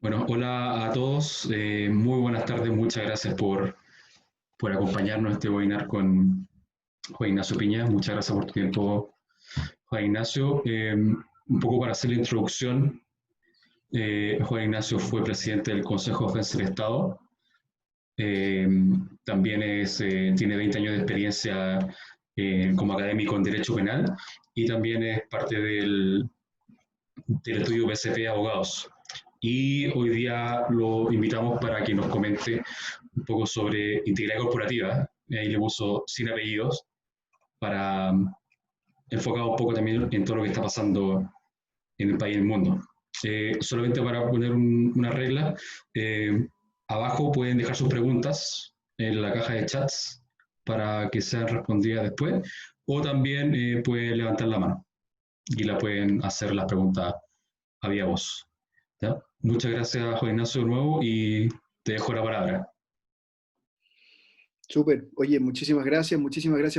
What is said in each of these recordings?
Bueno, hola a todos, muy buenas tardes, muchas gracias por acompañarnos en este webinar con Juan Ignacio Piña. Muchas gracias por tu tiempo, Juan Ignacio. Un poco para hacer la introducción, Juan Ignacio fue presidente del Consejo de Defensa del Estado. Eh, También tiene 20 años de experiencia como académico en Derecho Penal y también es parte del estudio BCP Abogados. Y hoy día lo invitamos para que nos comente un poco sobre integridad corporativa. Ahí le puso sin apellidos para enfocar un poco también en todo lo que está pasando en el país y en el mundo. Solamente para poner una regla, eh, abajo pueden dejar sus preguntas en la caja de chats para que sean respondidas después, o también pueden levantar la mano y la pueden hacer las preguntas a vía voz. ¿Ya? Muchas gracias, Juan Ignacio, de nuevo, y te dejo la palabra. Súper. Oye, muchísimas gracias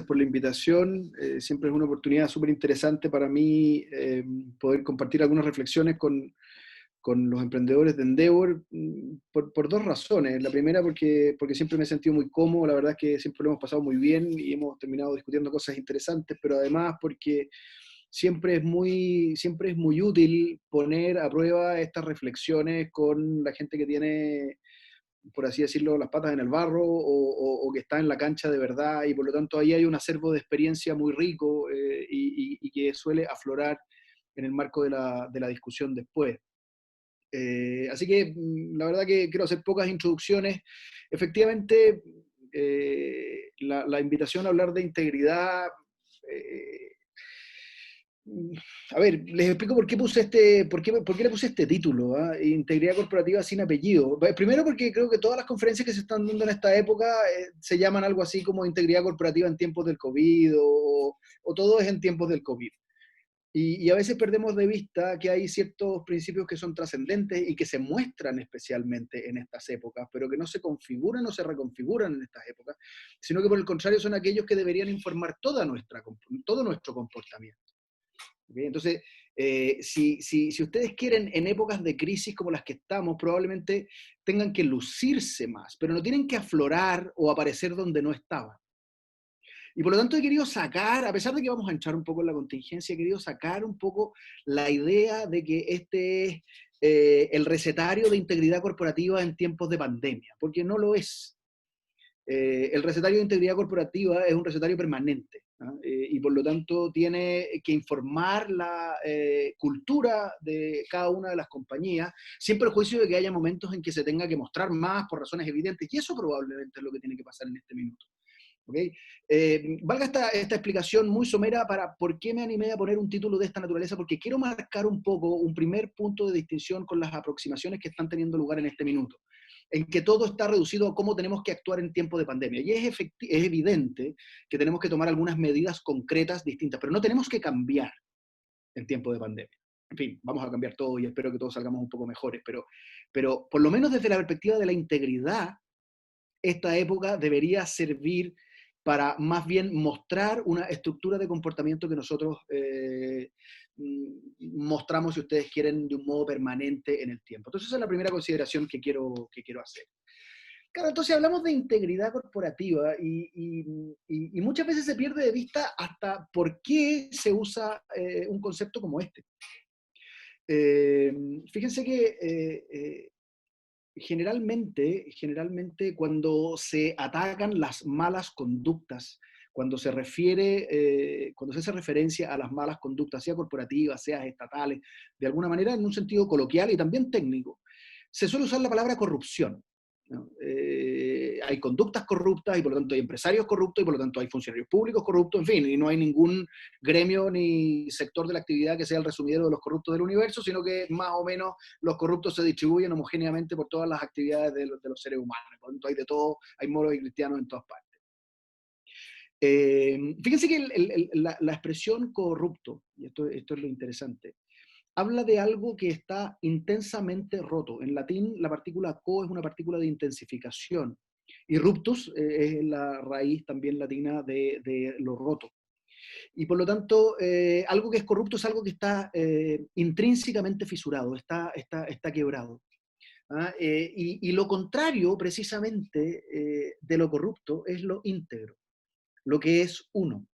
por la invitación. Siempre es una oportunidad súper interesante para mí poder compartir algunas reflexiones con los emprendedores de Endeavor por dos razones. La primera porque siempre me he sentido muy cómodo, la verdad es que siempre lo hemos pasado muy bien y hemos terminado discutiendo cosas interesantes, pero además porque siempre es muy útil poner a prueba estas reflexiones con la gente que tiene, por así decirlo, las patas en el barro o que está en la cancha de verdad, y por lo tanto ahí hay un acervo de experiencia muy rico y que suele aflorar en el marco de la discusión después. Así que la verdad que quiero hacer pocas introducciones. Efectivamente, la invitación a hablar de integridad, eh, a ver, les explico por qué puse por qué le puse este título, ¿ah? Integridad corporativa sin apellido. Primero porque creo que todas las conferencias que se están dando en esta época se llaman algo así como integridad corporativa en tiempos del COVID o todo es en tiempos del COVID. Y a veces perdemos de vista que hay ciertos principios que son trascendentes y que se muestran especialmente en estas épocas, pero que no se configuran o se reconfiguran en estas épocas, sino que por el contrario son aquellos que deberían informar todo nuestro comportamiento. ¿Okay? Entonces, si ustedes quieren, en épocas de crisis como las que estamos, probablemente tengan que lucirse más, pero no tienen que aflorar o aparecer donde no estaban. Y por lo tanto he querido sacar, a pesar de que vamos a entrar un poco en la contingencia, he querido sacar un poco la idea de que este es el recetario de integridad corporativa en tiempos de pandemia, porque no lo es. El recetario de integridad corporativa es un recetario permanente, ¿no? Y por lo tanto tiene que informar la cultura de cada una de las compañías, siempre el juicio de que haya momentos en que se tenga que mostrar más por razones evidentes, y eso probablemente es lo que tiene que pasar en este minuto. ¿Okay? Valga esta explicación muy somera para por qué me animé a poner un título de esta naturaleza, porque quiero marcar un poco un primer punto de distinción con las aproximaciones que están teniendo lugar en este minuto, en que todo está reducido a cómo tenemos que actuar en tiempo de pandemia. Y es evidente que tenemos que tomar algunas medidas concretas distintas, pero no tenemos que cambiar en tiempo de pandemia. En fin, vamos a cambiar todo y espero que todos salgamos un poco mejores, pero por lo menos desde la perspectiva de la integridad, esta época debería servir para más bien mostrar una estructura de comportamiento que nosotros mostramos, si ustedes quieren, de un modo permanente en el tiempo. Entonces esa es la primera consideración que quiero hacer. Claro, entonces hablamos de integridad corporativa y muchas veces se pierde de vista hasta por qué se usa un concepto como este. Eh, Fíjense que generalmente cuando se atacan las malas conductas, cuando se hace referencia a las malas conductas, sea corporativas, sea estatales, de alguna manera en un sentido coloquial y también técnico, se suele usar la palabra corrupción, ¿no? Hay conductas corruptas y por lo tanto hay empresarios corruptos y por lo tanto hay funcionarios públicos corruptos, en fin, y no hay ningún gremio ni sector de la actividad que sea el resumidero de los corruptos del universo, sino que más o menos los corruptos se distribuyen homogéneamente por todas las actividades de los seres humanos. Por lo tanto, hay de todo, hay moros y cristianos en todas partes. Fíjense que la expresión corrupto, y esto es lo interesante, habla de algo que está intensamente roto. En latín, la partícula co es una partícula de intensificación, y ruptus es la raíz también latina de lo roto. Y por lo tanto, algo que es corrupto es algo que está intrínsecamente fisurado, está quebrado. ¿ah? Y lo contrario, precisamente, de lo corrupto es lo íntegro, lo que es uno,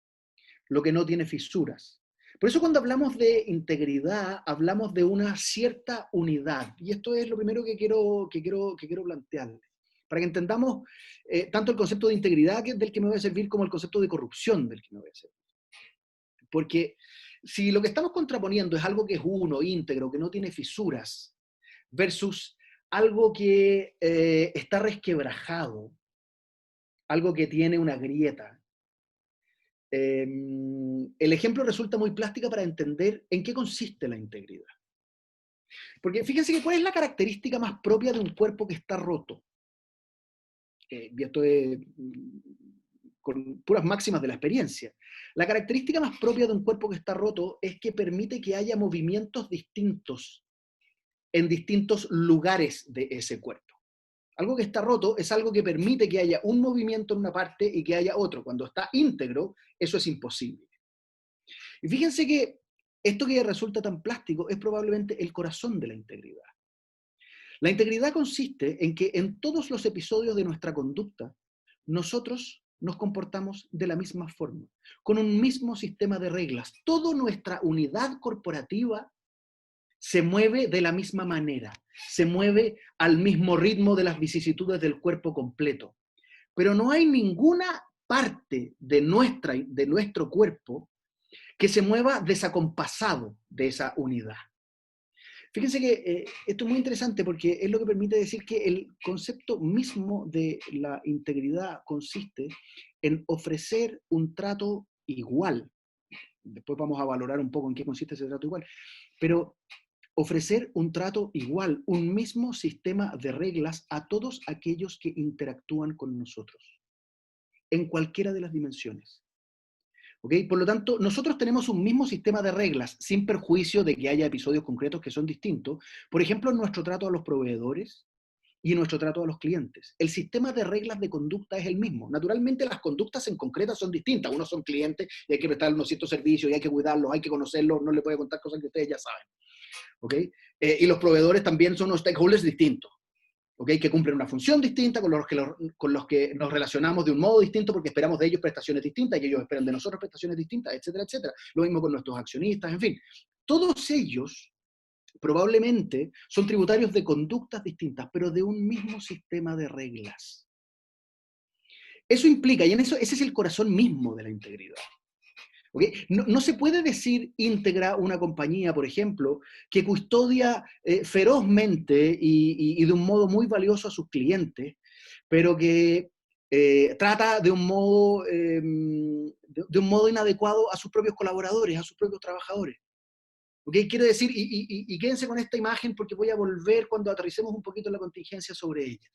lo que no tiene fisuras. Por eso cuando hablamos de integridad, hablamos de una cierta unidad. Y esto es lo primero que quiero plantearle. Para que entendamos tanto el concepto de integridad del que me voy a servir como el concepto de corrupción del que me voy a servir. Porque si lo que estamos contraponiendo es algo que es uno, íntegro, que no tiene fisuras, versus algo que está resquebrajado, algo que tiene una grieta, el ejemplo resulta muy plástico para entender en qué consiste la integridad. Porque fíjense que cuál es la característica más propia de un cuerpo que está roto. Y esto es con puras máximas de la experiencia. La característica más propia de un cuerpo que está roto es que permite que haya movimientos distintos en distintos lugares de ese cuerpo. Algo que está roto es algo que permite que haya un movimiento en una parte y que haya otro. Cuando está íntegro, eso es imposible. Y fíjense que esto que resulta tan plástico es probablemente el corazón de la integridad. La integridad consiste en que en todos los episodios de nuestra conducta, nosotros nos comportamos de la misma forma, con un mismo sistema de reglas. Toda nuestra unidad corporativa se mueve de la misma manera, se mueve al mismo ritmo de las vicisitudes del cuerpo completo. Pero no hay ninguna parte de nuestro cuerpo que se mueva desacompasado de esa unidad. Fíjense que esto es muy interesante porque es lo que permite decir que el concepto mismo de la integridad consiste en ofrecer un trato igual. Después vamos a valorar un poco en qué consiste ese trato igual. Pero ofrecer un trato igual, un mismo sistema de reglas a todos aquellos que interactúan con nosotros, en cualquiera de las dimensiones. ¿Okay? Por lo tanto, nosotros tenemos un mismo sistema de reglas, sin perjuicio de que haya episodios concretos que son distintos. Por ejemplo, en nuestro trato a los proveedores y en nuestro trato a los clientes. El sistema de reglas de conducta es el mismo. Naturalmente, las conductas en concreto son distintas. Unos son clientes y hay que prestarles unos ciertos servicios y hay que cuidarlos, hay que conocerlos, no les puede contar cosas que ustedes ya saben. ¿Okay? Y los proveedores también son unos stakeholders distintos. ¿Okay? Que cumplen una función distinta, con los que nos relacionamos de un modo distinto porque esperamos de ellos prestaciones distintas y ellos esperan de nosotros prestaciones distintas, etcétera, etcétera. Lo mismo con nuestros accionistas, en fin. Todos ellos probablemente son tributarios de conductas distintas, pero de un mismo sistema de reglas. Eso implica, y en eso ese es el corazón mismo de la integridad. ¿Okay? No se puede decir íntegra una compañía, por ejemplo, que custodia ferozmente y de un modo muy valioso a sus clientes, pero que trata de un modo inadecuado a sus propios colaboradores, a sus propios trabajadores. ¿Okay? Quiero decir, y quédense con esta imagen porque voy a volver cuando aterricemos un poquito en la contingencia sobre ella.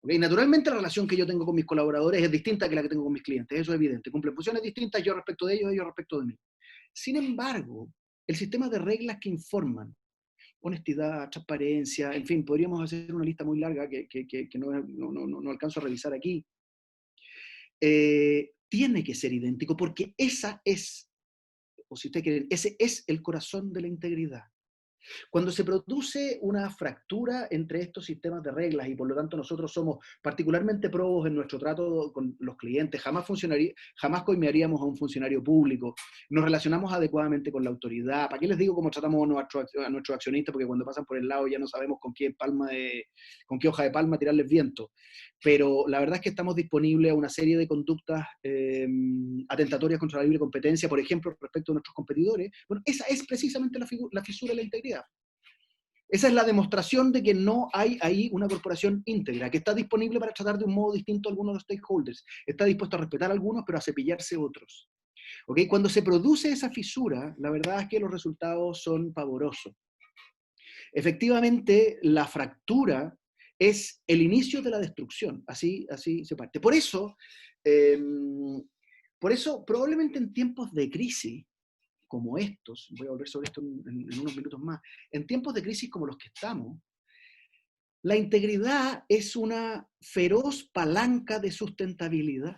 ¿Okay? Naturalmente la relación que yo tengo con mis colaboradores es distinta que la que tengo con mis clientes, eso es evidente. Cumplen funciones distintas, yo respecto de ellos respecto de mí. Sin embargo, el sistema de reglas que informan honestidad, transparencia, en fin, podríamos hacer una lista muy larga que no alcanzo a revisar aquí, tiene que ser idéntico porque esa es, o si ustedes quieren, ese es el corazón de la integridad. Cuando se produce una fractura entre estos sistemas de reglas y por lo tanto nosotros somos particularmente probos en nuestro trato con los clientes, jamás coimearíamos a un funcionario público, nos relacionamos adecuadamente con la autoridad. ¿Para qué les digo cómo tratamos a nuestros accionistas? Porque cuando pasan por el lado ya no sabemos con qué hoja de palma tirarles viento. Pero la verdad es que estamos disponibles a una serie de conductas atentatorias contra la libre competencia, por ejemplo, respecto a nuestros competidores. Bueno, esa es precisamente la fisura de la integridad. Esa es la demostración de que no hay ahí una corporación íntegra, que está disponible para tratar de un modo distinto a algunos de los stakeholders. Está dispuesto a respetar a algunos, pero a cepillarse otros. ¿Okay? Cuando se produce esa fisura, la verdad es que los resultados son pavorosos. Efectivamente, la fractura es el inicio de la destrucción. Así se parte. Por eso, probablemente en tiempos de crisis, como estos, voy a volver sobre esto en unos minutos más, en tiempos de crisis como los que estamos, la integridad es una feroz palanca de sustentabilidad.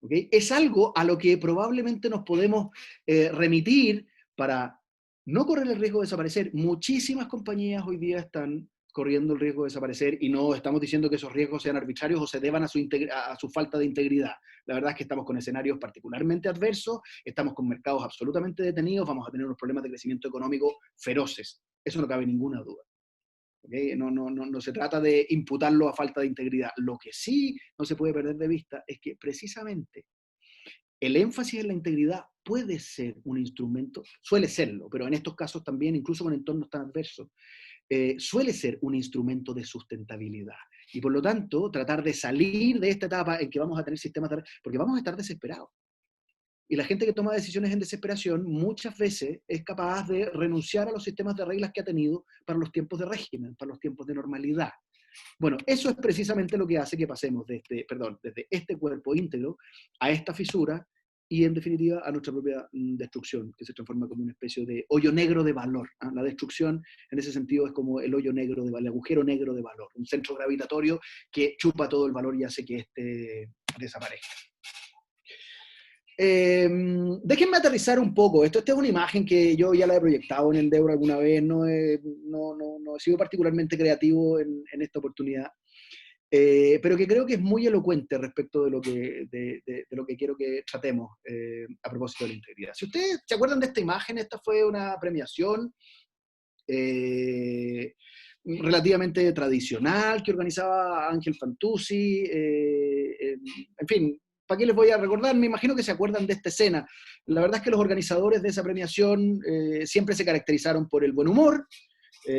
¿Okay? Es algo a lo que probablemente nos podemos remitir para no correr el riesgo de desaparecer. Muchísimas compañías hoy día están corriendo el riesgo de desaparecer y no estamos diciendo que esos riesgos sean arbitrarios o se deban a su falta de integridad. La verdad es que estamos con escenarios particularmente adversos, estamos con mercados absolutamente detenidos, vamos a tener unos problemas de crecimiento económico feroces. Eso no cabe ninguna duda. ¿Okay? No se trata de imputarlo a falta de integridad. Lo que sí no se puede perder de vista es que precisamente el énfasis en la integridad puede ser un instrumento, suele serlo, pero en estos casos también, incluso con entornos tan adversos, suele ser un instrumento de sustentabilidad. Y por lo tanto, tratar de salir de esta etapa en que vamos a tener sistemas de... porque vamos a estar desesperados. Y la gente que toma decisiones en desesperación muchas veces es capaz de renunciar a los sistemas de reglas que ha tenido para los tiempos de régimen, para los tiempos de normalidad. Bueno, eso es precisamente lo que hace que pasemos desde este cuerpo íntegro a esta fisura y en definitiva a nuestra propia destrucción, que se transforma como una especie de hoyo negro de valor. ¿Ah? La destrucción en ese sentido es como el hoyo negro de valor, el agujero negro de valor, un centro gravitatorio que chupa todo el valor y hace que éste desaparezca. Déjenme aterrizar un poco. Esta es una imagen que yo ya la he proyectado en Endeavor alguna vez. No he sido particularmente creativo en esta oportunidad, pero que creo que es muy elocuente respecto de lo que quiero que tratemos a propósito de la integridad. Si ustedes se acuerdan de esta imagen, esta fue una premiación relativamente tradicional que organizaba Ángel Fantuzzi. En fin, ¿para qué les voy a recordar? Me imagino que se acuerdan de esta escena. La verdad es que los organizadores de esa premiación siempre se caracterizaron por el buen humor,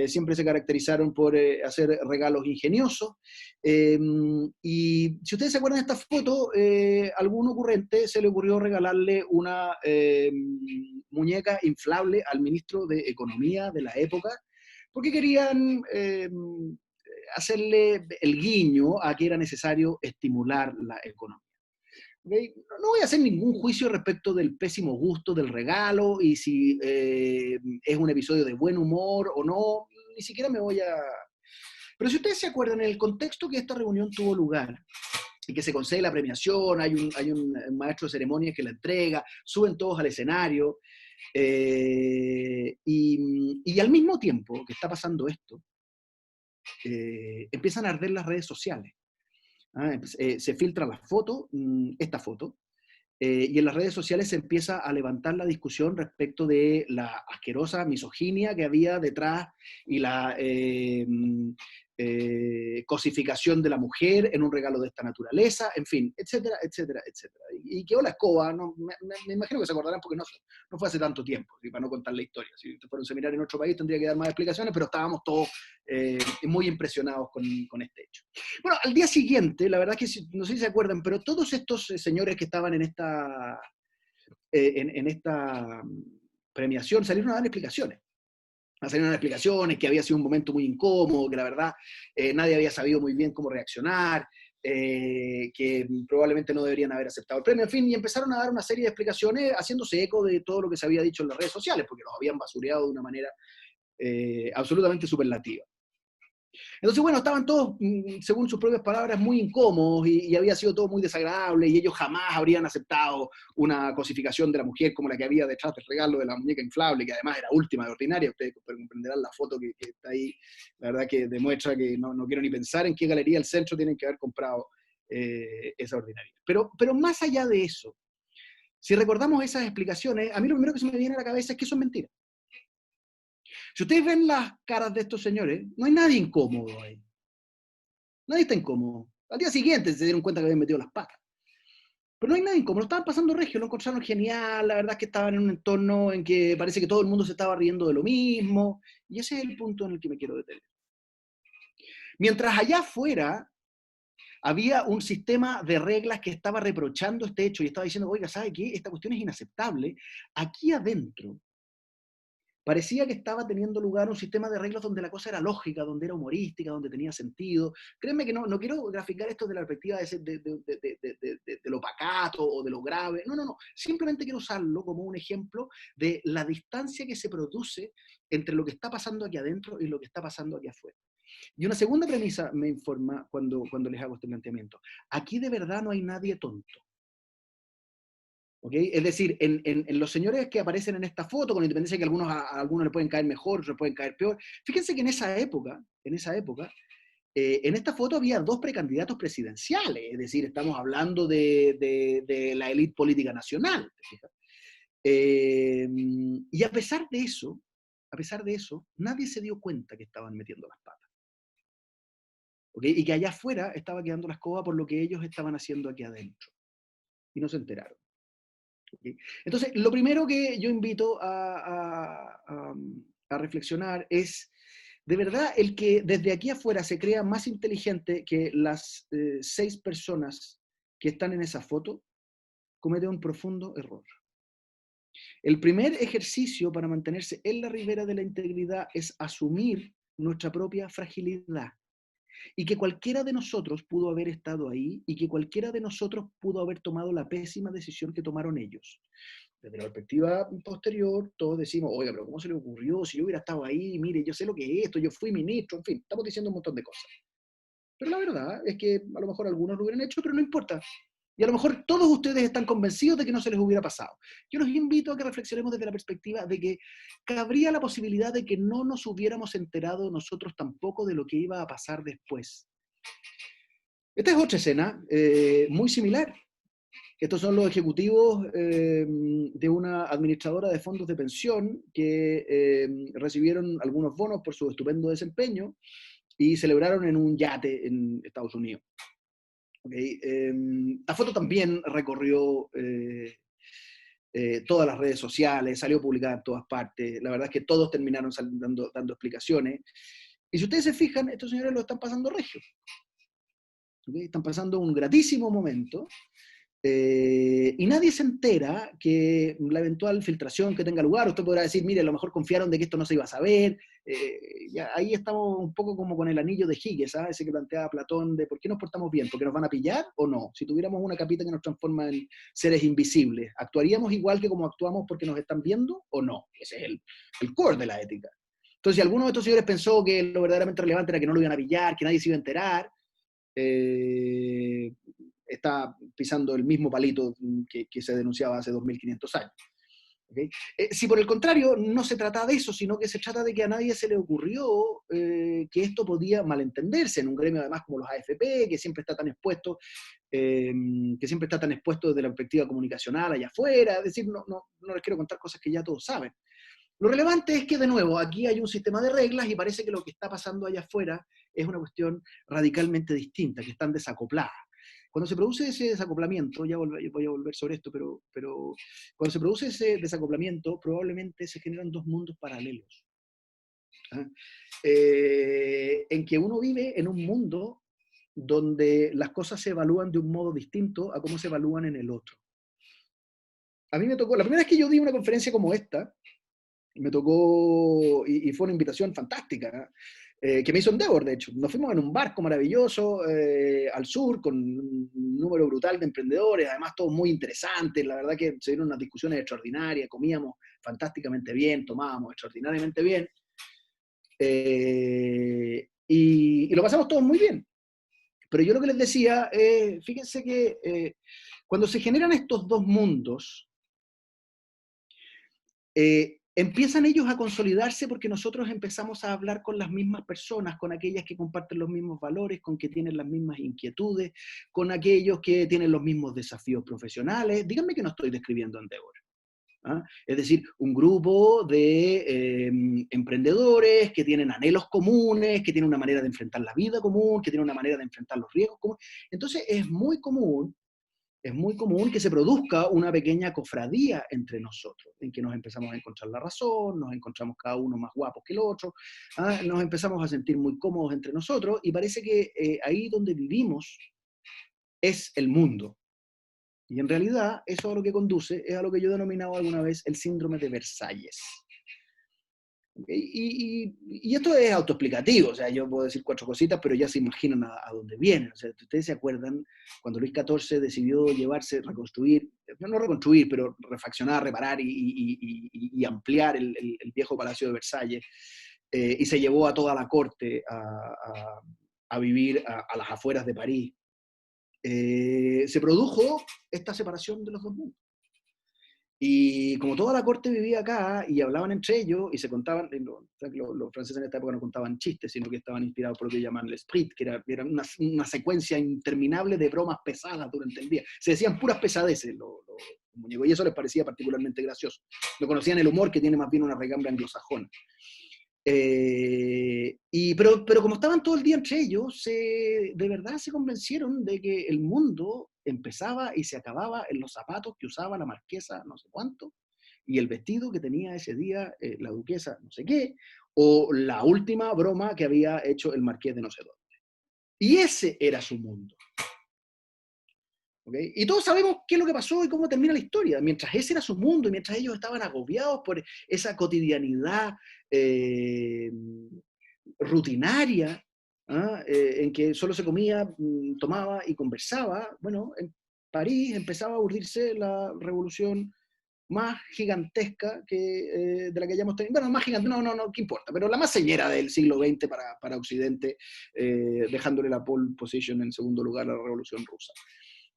siempre se caracterizaron por hacer regalos ingeniosos. Y si ustedes se acuerdan de esta foto, algún ocurrente se le ocurrió regalarle una muñeca inflable al ministro de Economía de la época, porque querían hacerle el guiño a que era necesario estimular la economía. ¿Okay? No voy a hacer ningún juicio respecto del pésimo gusto del regalo y si es un episodio de buen humor o no, ni siquiera me voy a... Pero si ustedes se acuerdan, en el contexto que esta reunión tuvo lugar y que se concede la premiación, hay un maestro de ceremonias que la entrega, suben todos al escenario, y al mismo tiempo que está pasando esto, empiezan a arder las redes sociales. Se filtra la foto, esta foto, y en las redes sociales se empieza a levantar la discusión respecto de la asquerosa misoginia que había detrás y la cosificación de la mujer en un regalo de esta naturaleza, en fin, etcétera, etcétera, etcétera. Y quedó la escoba, ¿no? Me imagino que se acordarán porque no fue hace tanto tiempo, ¿sí? Para no contar la historia. Si fuera un seminario en otro país tendría que dar más explicaciones, pero estábamos todos muy impresionados con este hecho. Bueno, al día siguiente, la verdad es que no sé si se acuerdan, pero todos estos señores que estaban en esta premiación salieron a dar explicaciones. Salieron explicaciones, que había sido un momento muy incómodo, que la verdad nadie había sabido muy bien cómo reaccionar, que probablemente no deberían haber aceptado el premio, en fin, y empezaron a dar una serie de explicaciones haciéndose eco de todo lo que se había dicho en las redes sociales, porque los habían basureado de una manera absolutamente superlativa. Entonces, bueno, estaban todos, según sus propias palabras, muy incómodos y había sido todo muy desagradable y ellos jamás habrían aceptado una cosificación de la mujer como la que había detrás del regalo de la muñeca inflable, que además era última de ordinaria. Ustedes comprenderán la foto que está ahí, la verdad que demuestra que no quiero ni pensar en qué galería del centro tienen que haber comprado esa ordinaria. Pero más allá de eso, si recordamos esas explicaciones, a mí lo primero que se me viene a la cabeza es que eso es mentira. Si ustedes ven las caras de estos señores, no hay nadie incómodo ahí. Nadie está incómodo. Al día siguiente se dieron cuenta que habían metido las patas. Pero no hay nadie incómodo. Lo estaban pasando regio, lo encontraron genial. La verdad es que estaban en un entorno en que parece que todo el mundo se estaba riendo de lo mismo. Y ese es el punto en el que me quiero detener. Mientras allá afuera había un sistema de reglas que estaba reprochando este hecho y estaba diciendo, oiga, ¿sabe qué? Esta cuestión es inaceptable. Aquí adentro parecía que estaba teniendo lugar un sistema de reglas donde la cosa era lógica, donde era humorística, donde tenía sentido. Créanme que no quiero graficar esto de la perspectiva de lo pacato o de lo grave. No. Simplemente quiero usarlo como un ejemplo de la distancia que se produce entre lo que está pasando aquí adentro y lo que está pasando aquí afuera. Y una segunda premisa me informa cuando les hago este planteamiento. Aquí de verdad no hay nadie tonto. ¿ok? Es decir, en los señores que aparecen en esta foto, con independencia de que algunos, a algunos le pueden caer mejor, otros le pueden caer peor, fíjense que en esa época, en esta foto había dos precandidatos presidenciales, es decir, estamos hablando de la élite política nacional. ¿Te fijas? Y a pesar de eso, nadie se dio cuenta que estaban metiendo las patas. ¿Okay? Y que allá afuera estaba quedando la escoba por lo que ellos estaban haciendo aquí adentro. Y no se enteraron. ¿Okay? Entonces, lo primero que yo invito a reflexionar es, de verdad, el que desde aquí afuera se crea más inteligente que las 6 personas que están en esa foto, comete un profundo error. El primer ejercicio para mantenerse en la ribera de la integridad es asumir nuestra propia fragilidad y que cualquiera de nosotros pudo haber estado ahí y que cualquiera de nosotros pudo haber tomado la pésima decisión que tomaron ellos. Desde la perspectiva posterior, todos decimos, oiga, pero ¿cómo se le ocurrió? Si yo hubiera estado ahí, mire, yo sé lo que es esto, yo fui ministro, en fin, estamos diciendo un montón de cosas. Pero la verdad es que a lo mejor algunos lo hubieran hecho, pero no importa. Y a lo mejor todos ustedes están convencidos de que no se les hubiera pasado. Yo los invito a que reflexionemos desde la perspectiva de que cabría la posibilidad de que no nos hubiéramos enterado nosotros tampoco de lo que iba a pasar después. Esta es otra escena muy similar. Estos son los ejecutivos de una administradora de fondos de pensión que recibieron algunos bonos por su estupendo desempeño y celebraron en un yate en Estados Unidos. ¿Okay? La foto también recorrió todas las redes sociales, salió publicada en todas partes. La verdad es que todos terminaron dando explicaciones. Y si ustedes se fijan, estos señores lo están pasando regio. ¿Okay? Están pasando un gratísimo momento. Y nadie se entera que la eventual filtración que tenga lugar, usted podrá decir, mire, a lo mejor confiaron de que esto no se iba a saber, ya, ahí estamos un poco como con el anillo de Higgins, ¿sabes? Ese que planteaba Platón de ¿por qué nos portamos bien? ¿Porque nos van a pillar o no? Si tuviéramos una capita que nos transforma en seres invisibles, ¿actuaríamos igual que como actuamos porque nos están viendo o no? Ese es el core de la ética. Entonces, si alguno de estos señores pensó que lo verdaderamente relevante era que no lo iban a pillar, que nadie se iba a enterar, está pisando el mismo palito que se denunciaba hace 2500 años. ¿Okay? Si por el contrario no se trata de eso, sino que se trata de que a nadie se le ocurrió que esto podía malentenderse en un gremio además como los AFP, que siempre está tan expuesto, desde la perspectiva comunicacional allá afuera, es decir, no les quiero contar cosas que ya todos saben. Lo relevante es que, de nuevo, aquí hay un sistema de reglas y parece que lo que está pasando allá afuera es una cuestión radicalmente distinta, que están desacopladas. Cuando se produce ese desacoplamiento, ya voy a volver sobre esto, pero cuando se produce ese desacoplamiento, probablemente se generan dos mundos paralelos. ¿Ah? En que uno vive en un mundo donde las cosas se evalúan de un modo distinto a cómo se evalúan en el otro. A mí me tocó, la primera vez que yo di una conferencia como esta, me tocó, y fue una invitación fantástica, que me hizo Endeavor, de hecho. Nos fuimos en un barco maravilloso al sur, con un número brutal de emprendedores, además todos muy interesantes, la verdad que se dieron unas discusiones extraordinarias, comíamos fantásticamente bien, tomábamos extraordinariamente bien, y lo pasamos todos muy bien. Pero yo lo que les decía, fíjense que cuando se generan estos dos mundos, empiezan ellos a consolidarse porque nosotros empezamos a hablar con las mismas personas, con aquellas que comparten los mismos valores, con que tienen las mismas inquietudes, con aquellos que tienen los mismos desafíos profesionales. Díganme que no estoy describiendo Endeavor. ¿Ah? Es decir, un grupo de emprendedores que tienen anhelos comunes, que tienen una manera de enfrentar la vida común, que tienen una manera de enfrentar los riesgos comunes. Entonces es muy común que se produzca una pequeña cofradía entre nosotros, en que nos empezamos a encontrar la razón, nos encontramos cada uno más guapos que el otro, nos empezamos a sentir muy cómodos entre nosotros y parece que ahí donde vivimos es el mundo. Y en realidad eso a lo que conduce es a lo que yo he denominado alguna vez el síndrome de Versalles. Y esto es autoexplicativo, o sea, yo puedo decir 4 cositas, pero ya se imaginan a dónde vienen. O sea, ustedes se acuerdan cuando Luis XIV decidió reconstruir, no reconstruir, pero refaccionar, reparar y ampliar el viejo Palacio de Versalles, y se llevó a toda la corte a vivir a las afueras de París. Se produjo esta separación de los dos mundos. Y como toda la corte vivía acá y hablaban entre ellos y se contaban, los franceses en esta época no contaban chistes, sino que estaban inspirados por lo que llaman el esprit, que era una secuencia interminable de bromas pesadas durante el día. Se decían puras pesadeces los muñecos y eso les parecía particularmente gracioso. No conocían el humor que tiene más bien una raigambre anglosajona. Pero como estaban todo el día entre ellos, de verdad se convencieron de que el mundo empezaba y se acababa en los zapatos que usaba la marquesa no sé cuánto, y el vestido que tenía ese día la duquesa no sé qué, o la última broma que había hecho el marqués de no sé dónde. Y ese era su mundo. ¿Okay? Y todos sabemos qué es lo que pasó y cómo termina la historia. Mientras ese era su mundo y mientras ellos estaban agobiados por esa cotidianidad eh, rutinaria, ¿ah? En que solo se comía, tomaba y conversaba, bueno, en París empezaba a urdirse la revolución más gigantesca de la que hayamos tenido. Bueno, más gigante, no, ¿qué importa? Pero la más señera del siglo XX para Occidente, dejándole la pole position en segundo lugar a la Revolución Rusa.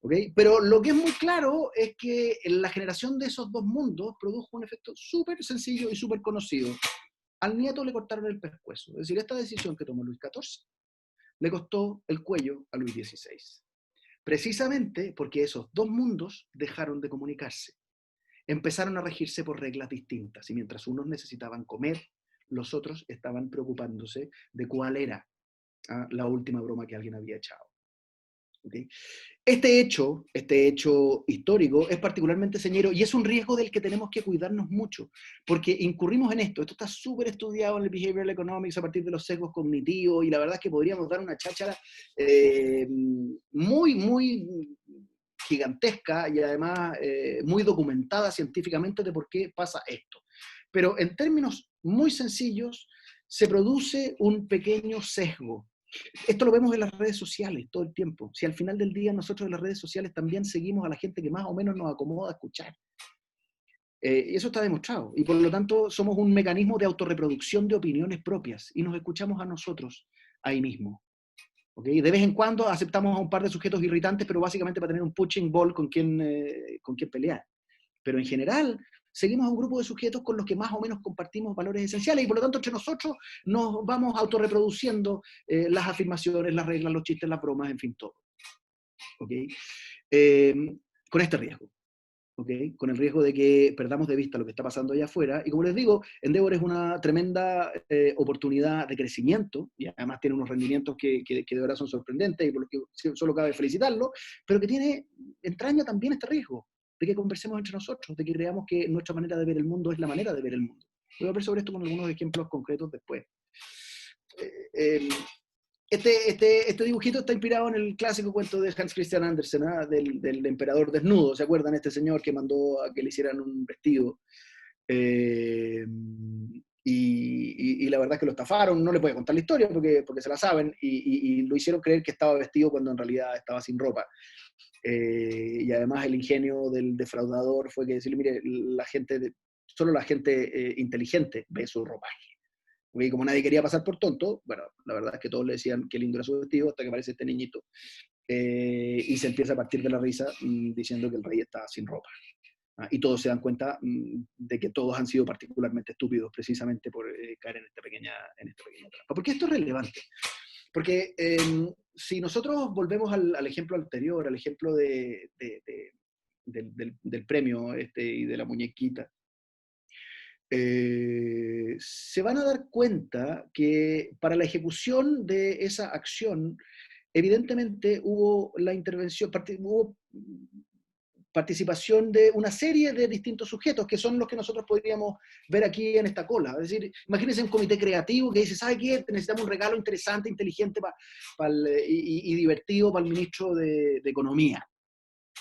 ¿Okay? Pero lo que es muy claro es que la generación de esos dos mundos produjo un efecto súper sencillo y súper conocido. Al nieto le cortaron el pescuezo. Es decir, esta decisión que tomó Luis XIV le costó el cuello a Luis XVI. Precisamente porque esos dos mundos dejaron de comunicarse. Empezaron a regirse por reglas distintas y mientras unos necesitaban comer, los otros estaban preocupándose de cuál era la última broma que alguien había echado. ¿Okay? Este hecho histórico es particularmente señero y es un riesgo del que tenemos que cuidarnos mucho, porque incurrimos en esto está súper estudiado en el behavioral economics a partir de los sesgos cognitivos y la verdad es que podríamos dar una cháchara muy, muy gigantesca y además muy documentada científicamente de por qué pasa esto. Pero en términos muy sencillos, se produce un pequeño sesgo. Esto lo vemos en las redes sociales todo el tiempo. Si al final del día nosotros en las redes sociales también seguimos a la gente que más o menos nos acomoda escuchar. Y eso está demostrado. Y por lo tanto somos un mecanismo de autorreproducción de opiniones propias y nos escuchamos a nosotros ahí mismo. ¿Okay? De vez en cuando aceptamos a un par de sujetos irritantes, pero básicamente para tener un punching ball con quien pelear. Pero en general seguimos a un grupo de sujetos con los que más o menos compartimos valores esenciales y por lo tanto entre nosotros nos vamos autorreproduciendo las afirmaciones, las reglas, los chistes, las bromas, en fin, todo. ¿Okay? Con este riesgo. ¿Okay? Con el riesgo de que perdamos de vista lo que está pasando allá afuera. Y como les digo, Endeavor es una tremenda oportunidad de crecimiento, y además tiene unos rendimientos que de verdad son sorprendentes, y por lo que solo cabe felicitarlo, pero que entraña también este riesgo de que conversemos entre nosotros, de que creamos que nuestra manera de ver el mundo es la manera de ver el mundo. Voy a hablar sobre esto con algunos ejemplos concretos después. Este dibujito está inspirado en el clásico cuento de Hans Christian Andersen, del emperador desnudo. ¿Se acuerdan? Este señor que mandó a que le hicieran un vestido. Y la verdad es que lo estafaron. No les voy a contar la historia porque se la saben. Y lo hicieron creer que estaba vestido cuando en realidad estaba sin ropa. Y además el ingenio del defraudador fue que decirle, mire, solo la gente inteligente ve su ropaje. Y como nadie quería pasar por tonto, bueno, la verdad es que todos le decían qué lindo era su vestido hasta que aparece este niñito y se empieza a partir de la risa diciendo que el rey está sin ropa. Y todos se dan cuenta de que todos han sido particularmente estúpidos precisamente por caer en esta pequeña trampa. ¿Por qué esto es relevante? Porque si nosotros volvemos al ejemplo anterior, al ejemplo del premio y de la muñequita, se van a dar cuenta que para la ejecución de esa acción, evidentemente hubo participación de una serie de distintos sujetos, que son los que nosotros podríamos ver aquí en esta cola. Es decir, imagínense un comité creativo que dice, ¿sabe qué? Necesitamos un regalo interesante, inteligente y divertido para el ministro de Economía.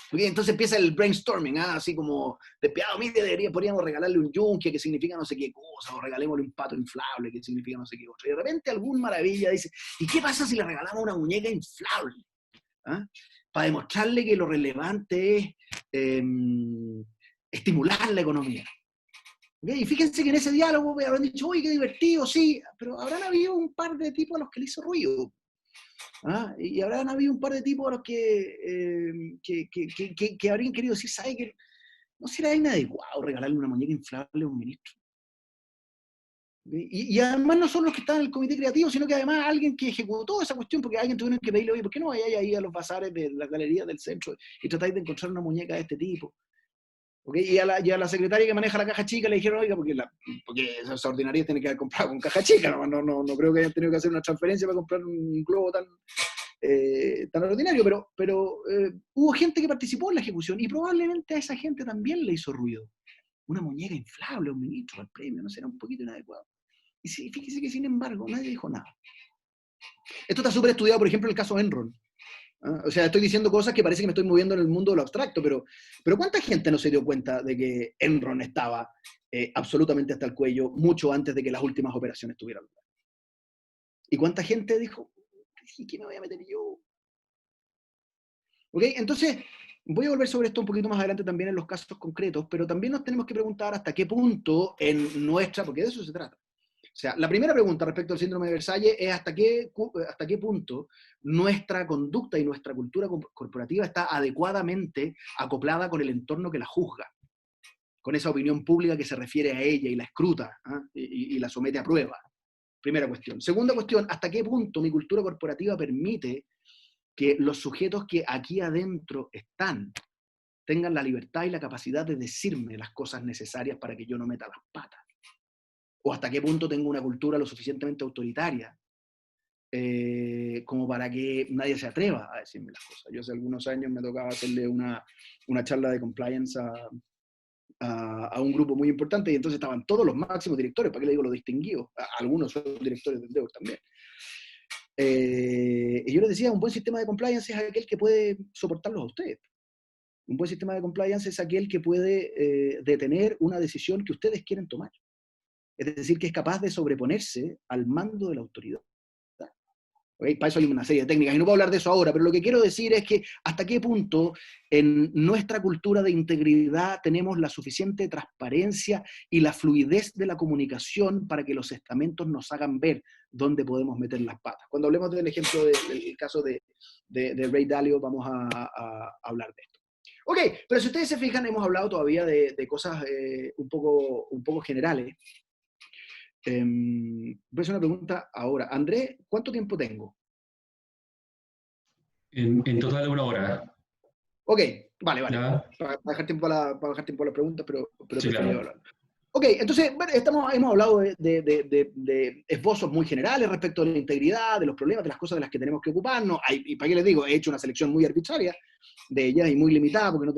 Porque entonces empieza el brainstorming, así como, despiadado, mire, podríamos regalarle un yunque que significa no sé qué cosa, o regalémosle un pato inflable que significa no sé qué cosa. Y de repente algún maravilla dice, ¿y qué pasa si le regalamos una muñeca inflable? Para demostrarle que lo relevante es estimular la economía. ¿Okay? Y fíjense que en ese diálogo habrán dicho, uy, qué divertido, sí, pero habrán habido un par de tipos a los que le hizo ruido. Y habrán habido un par de tipos a los que habrían querido decir, ¿sabe qué? ¿no será inadecuado regalarle una muñeca inflable a un ministro? Y además no son los que están en el comité creativo, sino que además alguien que ejecutó esa cuestión, porque alguien tuvieron que pedirle, oye, ¿por qué no vayáis ahí a los bazares de las galerías del centro y tratáis de encontrar una muñeca de este tipo? ¿Okay? Y a la secretaria que maneja la caja chica le dijeron, oiga, porque esas ordinarias tienen que haber comprado con caja chica, no creo que hayan tenido que hacer una transferencia para comprar un globo tan ordinario, pero hubo gente que participó en la ejecución y probablemente a esa gente también le hizo ruido. Una muñeca inflable, un ministro al premio, no será un poquito inadecuado. Y sí, fíjese que sin embargo nadie dijo nada. Esto está súper estudiado, por ejemplo, en el caso Enron. O sea, estoy diciendo cosas que parece que me estoy moviendo en el mundo de lo abstracto, pero ¿cuánta gente no se dio cuenta de que Enron estaba absolutamente hasta el cuello mucho antes de que las últimas operaciones tuvieran lugar? ¿Y cuánta gente dijo, ¿qué me voy a meter yo? ¿Ok? Entonces, voy a volver sobre esto un poquito más adelante también en los casos concretos, pero también nos tenemos que preguntar hasta qué punto en nuestra, porque de eso se trata. O sea, la primera pregunta respecto al síndrome de Versalles es hasta qué punto nuestra conducta y nuestra cultura corporativa está adecuadamente acoplada con el entorno que la juzga, con esa opinión pública que se refiere a ella y la escruta, y la somete a prueba. Primera cuestión. Segunda cuestión, ¿hasta qué punto mi cultura corporativa permite que los sujetos que aquí adentro están tengan la libertad y la capacidad de decirme las cosas necesarias para que yo no meta las patas? ¿O hasta qué punto tengo una cultura lo suficientemente autoritaria como para que nadie se atreva a decirme las cosas? Yo hace algunos años me tocaba hacerle una charla de compliance a un grupo muy importante y entonces estaban todos los máximos directores, ¿para qué le digo los distinguidos? Algunos son directores de Endeavor también. Y yo les decía, un buen sistema de compliance es aquel que puede soportarlos a ustedes. Un buen sistema de compliance es aquel que puede detener una decisión que ustedes quieren tomar. Es decir, que es capaz de sobreponerse al mando de la autoridad. ¿Okay? Para eso hay una serie de técnicas, y no puedo hablar de eso ahora, pero lo que quiero decir es que hasta qué punto en nuestra cultura de integridad tenemos la suficiente transparencia y la fluidez de la comunicación para que los estamentos nos hagan ver dónde podemos meter las patas. Cuando hablemos del ejemplo del caso de Ray Dalio, vamos a hablar de esto. Ok, pero si ustedes se fijan, hemos hablado todavía de cosas un poco generales. Voy a hacer una pregunta ahora. Andrés, ¿cuánto tiempo tengo? En total 1 hora. Ok, vale. ¿Ya? Para dejar tiempo para dejar tiempo a las preguntas, pero Sí, prefería claro. hablar. Ok, entonces, bueno, hemos hablado de esbozos muy generales respecto de la integridad, de los problemas, de las cosas de las que tenemos que ocuparnos. Y para qué les digo, he hecho una selección muy arbitraria de ellas y muy limitada porque no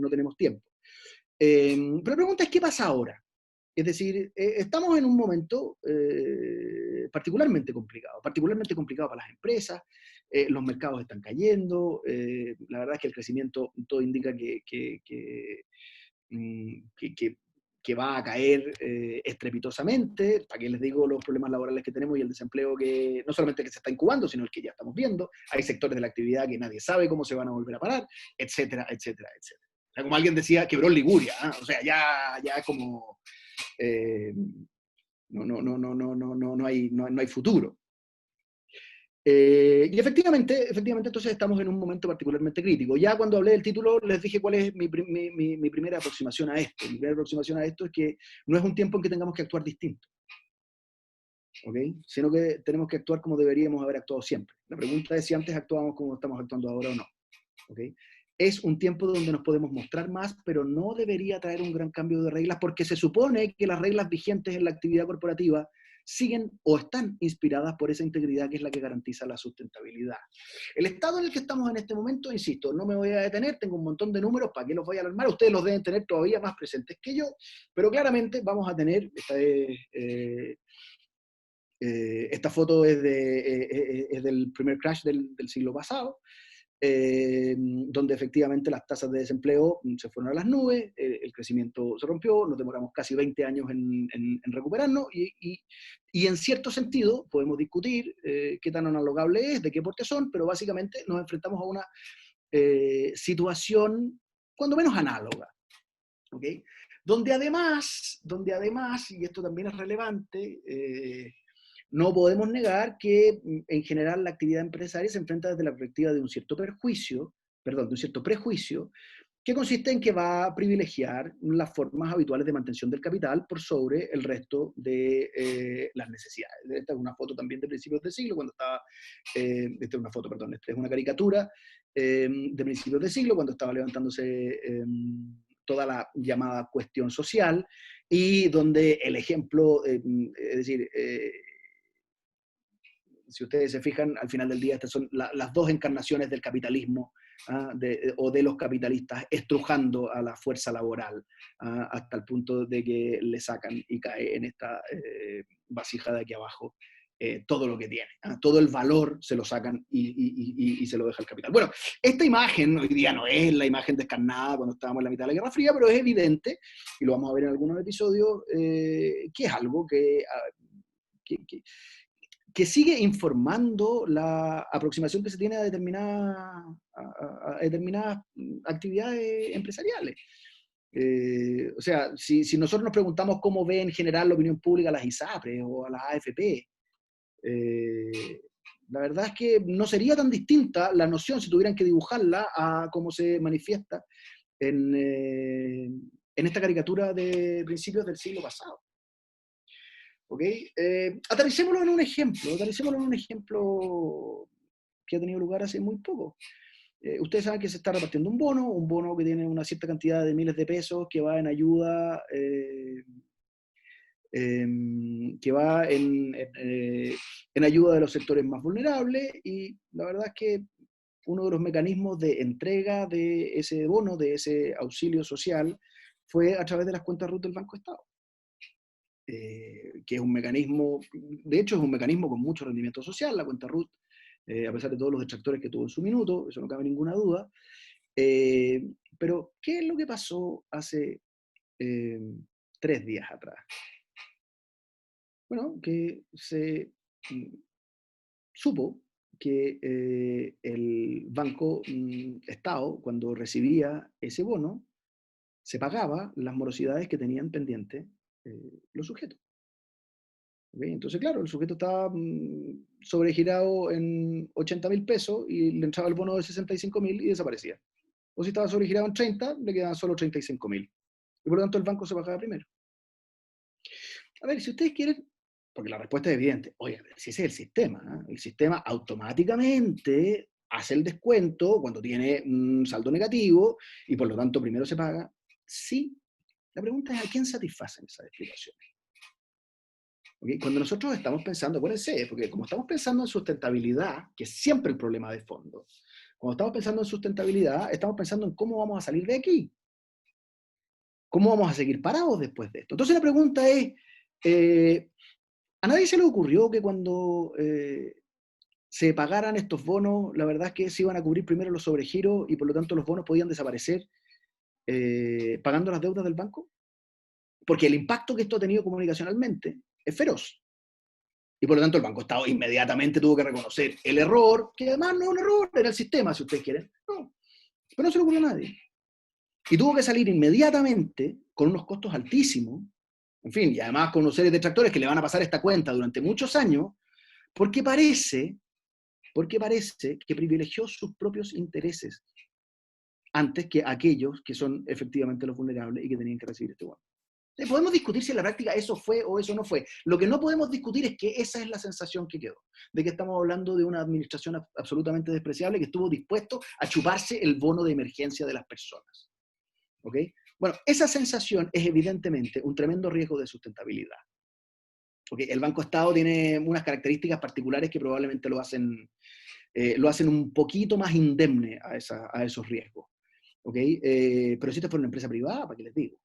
tenemos tiempo. Pero la pregunta es, ¿qué pasa ahora? Es decir, estamos en un momento particularmente complicado para las empresas, los mercados están cayendo, la verdad es que el crecimiento todo indica que va a caer estrepitosamente. ¿Para qué les digo los problemas laborales que tenemos y el desempleo que no solamente que se está incubando, sino el que ya estamos viendo? Hay sectores de la actividad que nadie sabe cómo se van a volver a parar, etcétera, etcétera, etcétera. O sea, como alguien decía, quebró Liguria, ¿eh? O sea, ya como no hay futuro. Y efectivamente, entonces estamos en un momento particularmente crítico. Ya cuando hablé del título, les dije cuál es mi primera aproximación a esto. Mi primera aproximación a esto es que no es un tiempo en que tengamos que actuar distinto, ¿okay? Sino que tenemos que actuar como deberíamos haber actuado siempre. La pregunta es si antes actuábamos como estamos actuando ahora o no. ¿Okay? Es un tiempo donde nos podemos mostrar más, pero no debería traer un gran cambio de reglas, porque se supone que las reglas vigentes en la actividad corporativa siguen o están inspiradas por esa integridad que es la que garantiza la sustentabilidad. El estado en el que estamos en este momento, insisto, no me voy a detener, tengo un montón de números, ¿para qué los voy a alarmar? Ustedes los deben tener todavía más presentes que yo, pero claramente vamos a tener, esta foto es del primer crash del siglo pasado, donde efectivamente las tasas de desempleo se fueron a las nubes, el crecimiento se rompió, nos demoramos casi 20 años en recuperarnos y en cierto sentido podemos discutir qué tan analogable es, de qué porte son, pero básicamente nos enfrentamos a una situación cuando menos análoga, ¿ok? Donde además, y esto también es relevante, no podemos negar que en general la actividad empresaria se enfrenta desde la perspectiva de un cierto prejuicio que consiste en que va a privilegiar las formas habituales de mantención del capital por sobre el resto de las necesidades. Esta es una foto también de principios de siglo, cuando estaba, esta es una foto, perdón, esta es una caricatura de principios de siglo, cuando estaba levantándose toda la llamada cuestión social, y donde el ejemplo, es decir, si ustedes se fijan, al final del día estas son las dos encarnaciones del capitalismo, o de los capitalistas estrujando a la fuerza laboral, hasta el punto de que le sacan y cae en esta vasija de aquí abajo todo lo que tiene, todo el valor se lo sacan y se lo deja el capital. Bueno, esta imagen hoy día no es la imagen descarnada cuando estábamos en la mitad de la Guerra Fría, pero es evidente, y lo vamos a ver en algunos episodios, que es algo que, que, que sigue informando la aproximación que se tiene a determinadas actividades empresariales. O sea, si nosotros nos preguntamos cómo ve en general la opinión pública a las ISAPRES o a las AFP, la verdad es que no sería tan distinta la noción, si tuvieran que dibujarla, a cómo se manifiesta en esta caricatura de principios del siglo pasado. ¿Ok? Aterricémoslo en un ejemplo que ha tenido lugar hace muy poco. Ustedes saben que se está repartiendo un bono que tiene una cierta cantidad de miles de pesos que va en ayuda, que va en ayuda de los sectores más vulnerables, y la verdad es que uno de los mecanismos de entrega de ese bono, de ese auxilio social, fue a través de las cuentas RUT del Banco Estado. Que es un mecanismo, de hecho es un mecanismo con mucho rendimiento social, la cuenta RUT, a pesar de todos los detractores que tuvo en su minuto, eso no cabe ninguna duda. Pero, ¿qué es lo que pasó hace 3 días atrás? Bueno, que se supo que el Banco Estado, cuando recibía ese bono, se pagaba las morosidades que tenían pendientes los sujetos. ¿Okay? Entonces, claro, el sujeto estaba sobregirado en 80.000 pesos y le entraba el bono de 65.000 y desaparecía. O si estaba sobregirado en 30, le quedaban solo 35.000. Y por lo tanto el banco se pagaba primero. A ver, si ustedes quieren, porque la respuesta es evidente, oye, si ese es el sistema, ¿eh? El sistema automáticamente hace el descuento cuando tiene un saldo negativo y por lo tanto primero se paga. Sí, la pregunta es a quién satisfacen esas explicaciones. ¿Okay? Cuando nosotros estamos pensando, acuérdense, porque como estamos pensando en sustentabilidad, que es siempre el problema de fondo, cuando estamos pensando en sustentabilidad, estamos pensando en cómo vamos a salir de aquí, cómo vamos a seguir parados después de esto. Entonces la pregunta es, ¿a nadie se le ocurrió que cuando se pagaran estos bonos, la verdad es que se iban a cubrir primero los sobregiros y por lo tanto los bonos podían desaparecer pagando las deudas del banco? Porque el impacto que esto ha tenido comunicacionalmente es feroz. Y por lo tanto el Banco Estado inmediatamente tuvo que reconocer el error, que además no es un error, era el sistema, si ustedes quieren. No, pero no se le ocurrió a nadie. Y tuvo que salir inmediatamente con unos costos altísimos, en fin, y además con unos series de detractores que le van a pasar esta cuenta durante muchos años, porque parece que privilegió sus propios intereses antes que aquellos que son efectivamente los vulnerables y que tenían que recibir este bono. Podemos discutir si en la práctica eso fue o eso no fue. Lo que no podemos discutir es que esa es la sensación que quedó, de que estamos hablando de una administración absolutamente despreciable que estuvo dispuesto a chuparse el bono de emergencia de las personas. ¿Ok? Bueno, esa sensación es evidentemente un tremendo riesgo de sustentabilidad. ¿Ok? El Banco Estado tiene unas características particulares que probablemente lo hacen un poquito más indemne a esos riesgos. ¿Ok? Pero si esta fuera una empresa privada, ¿para qué les digo?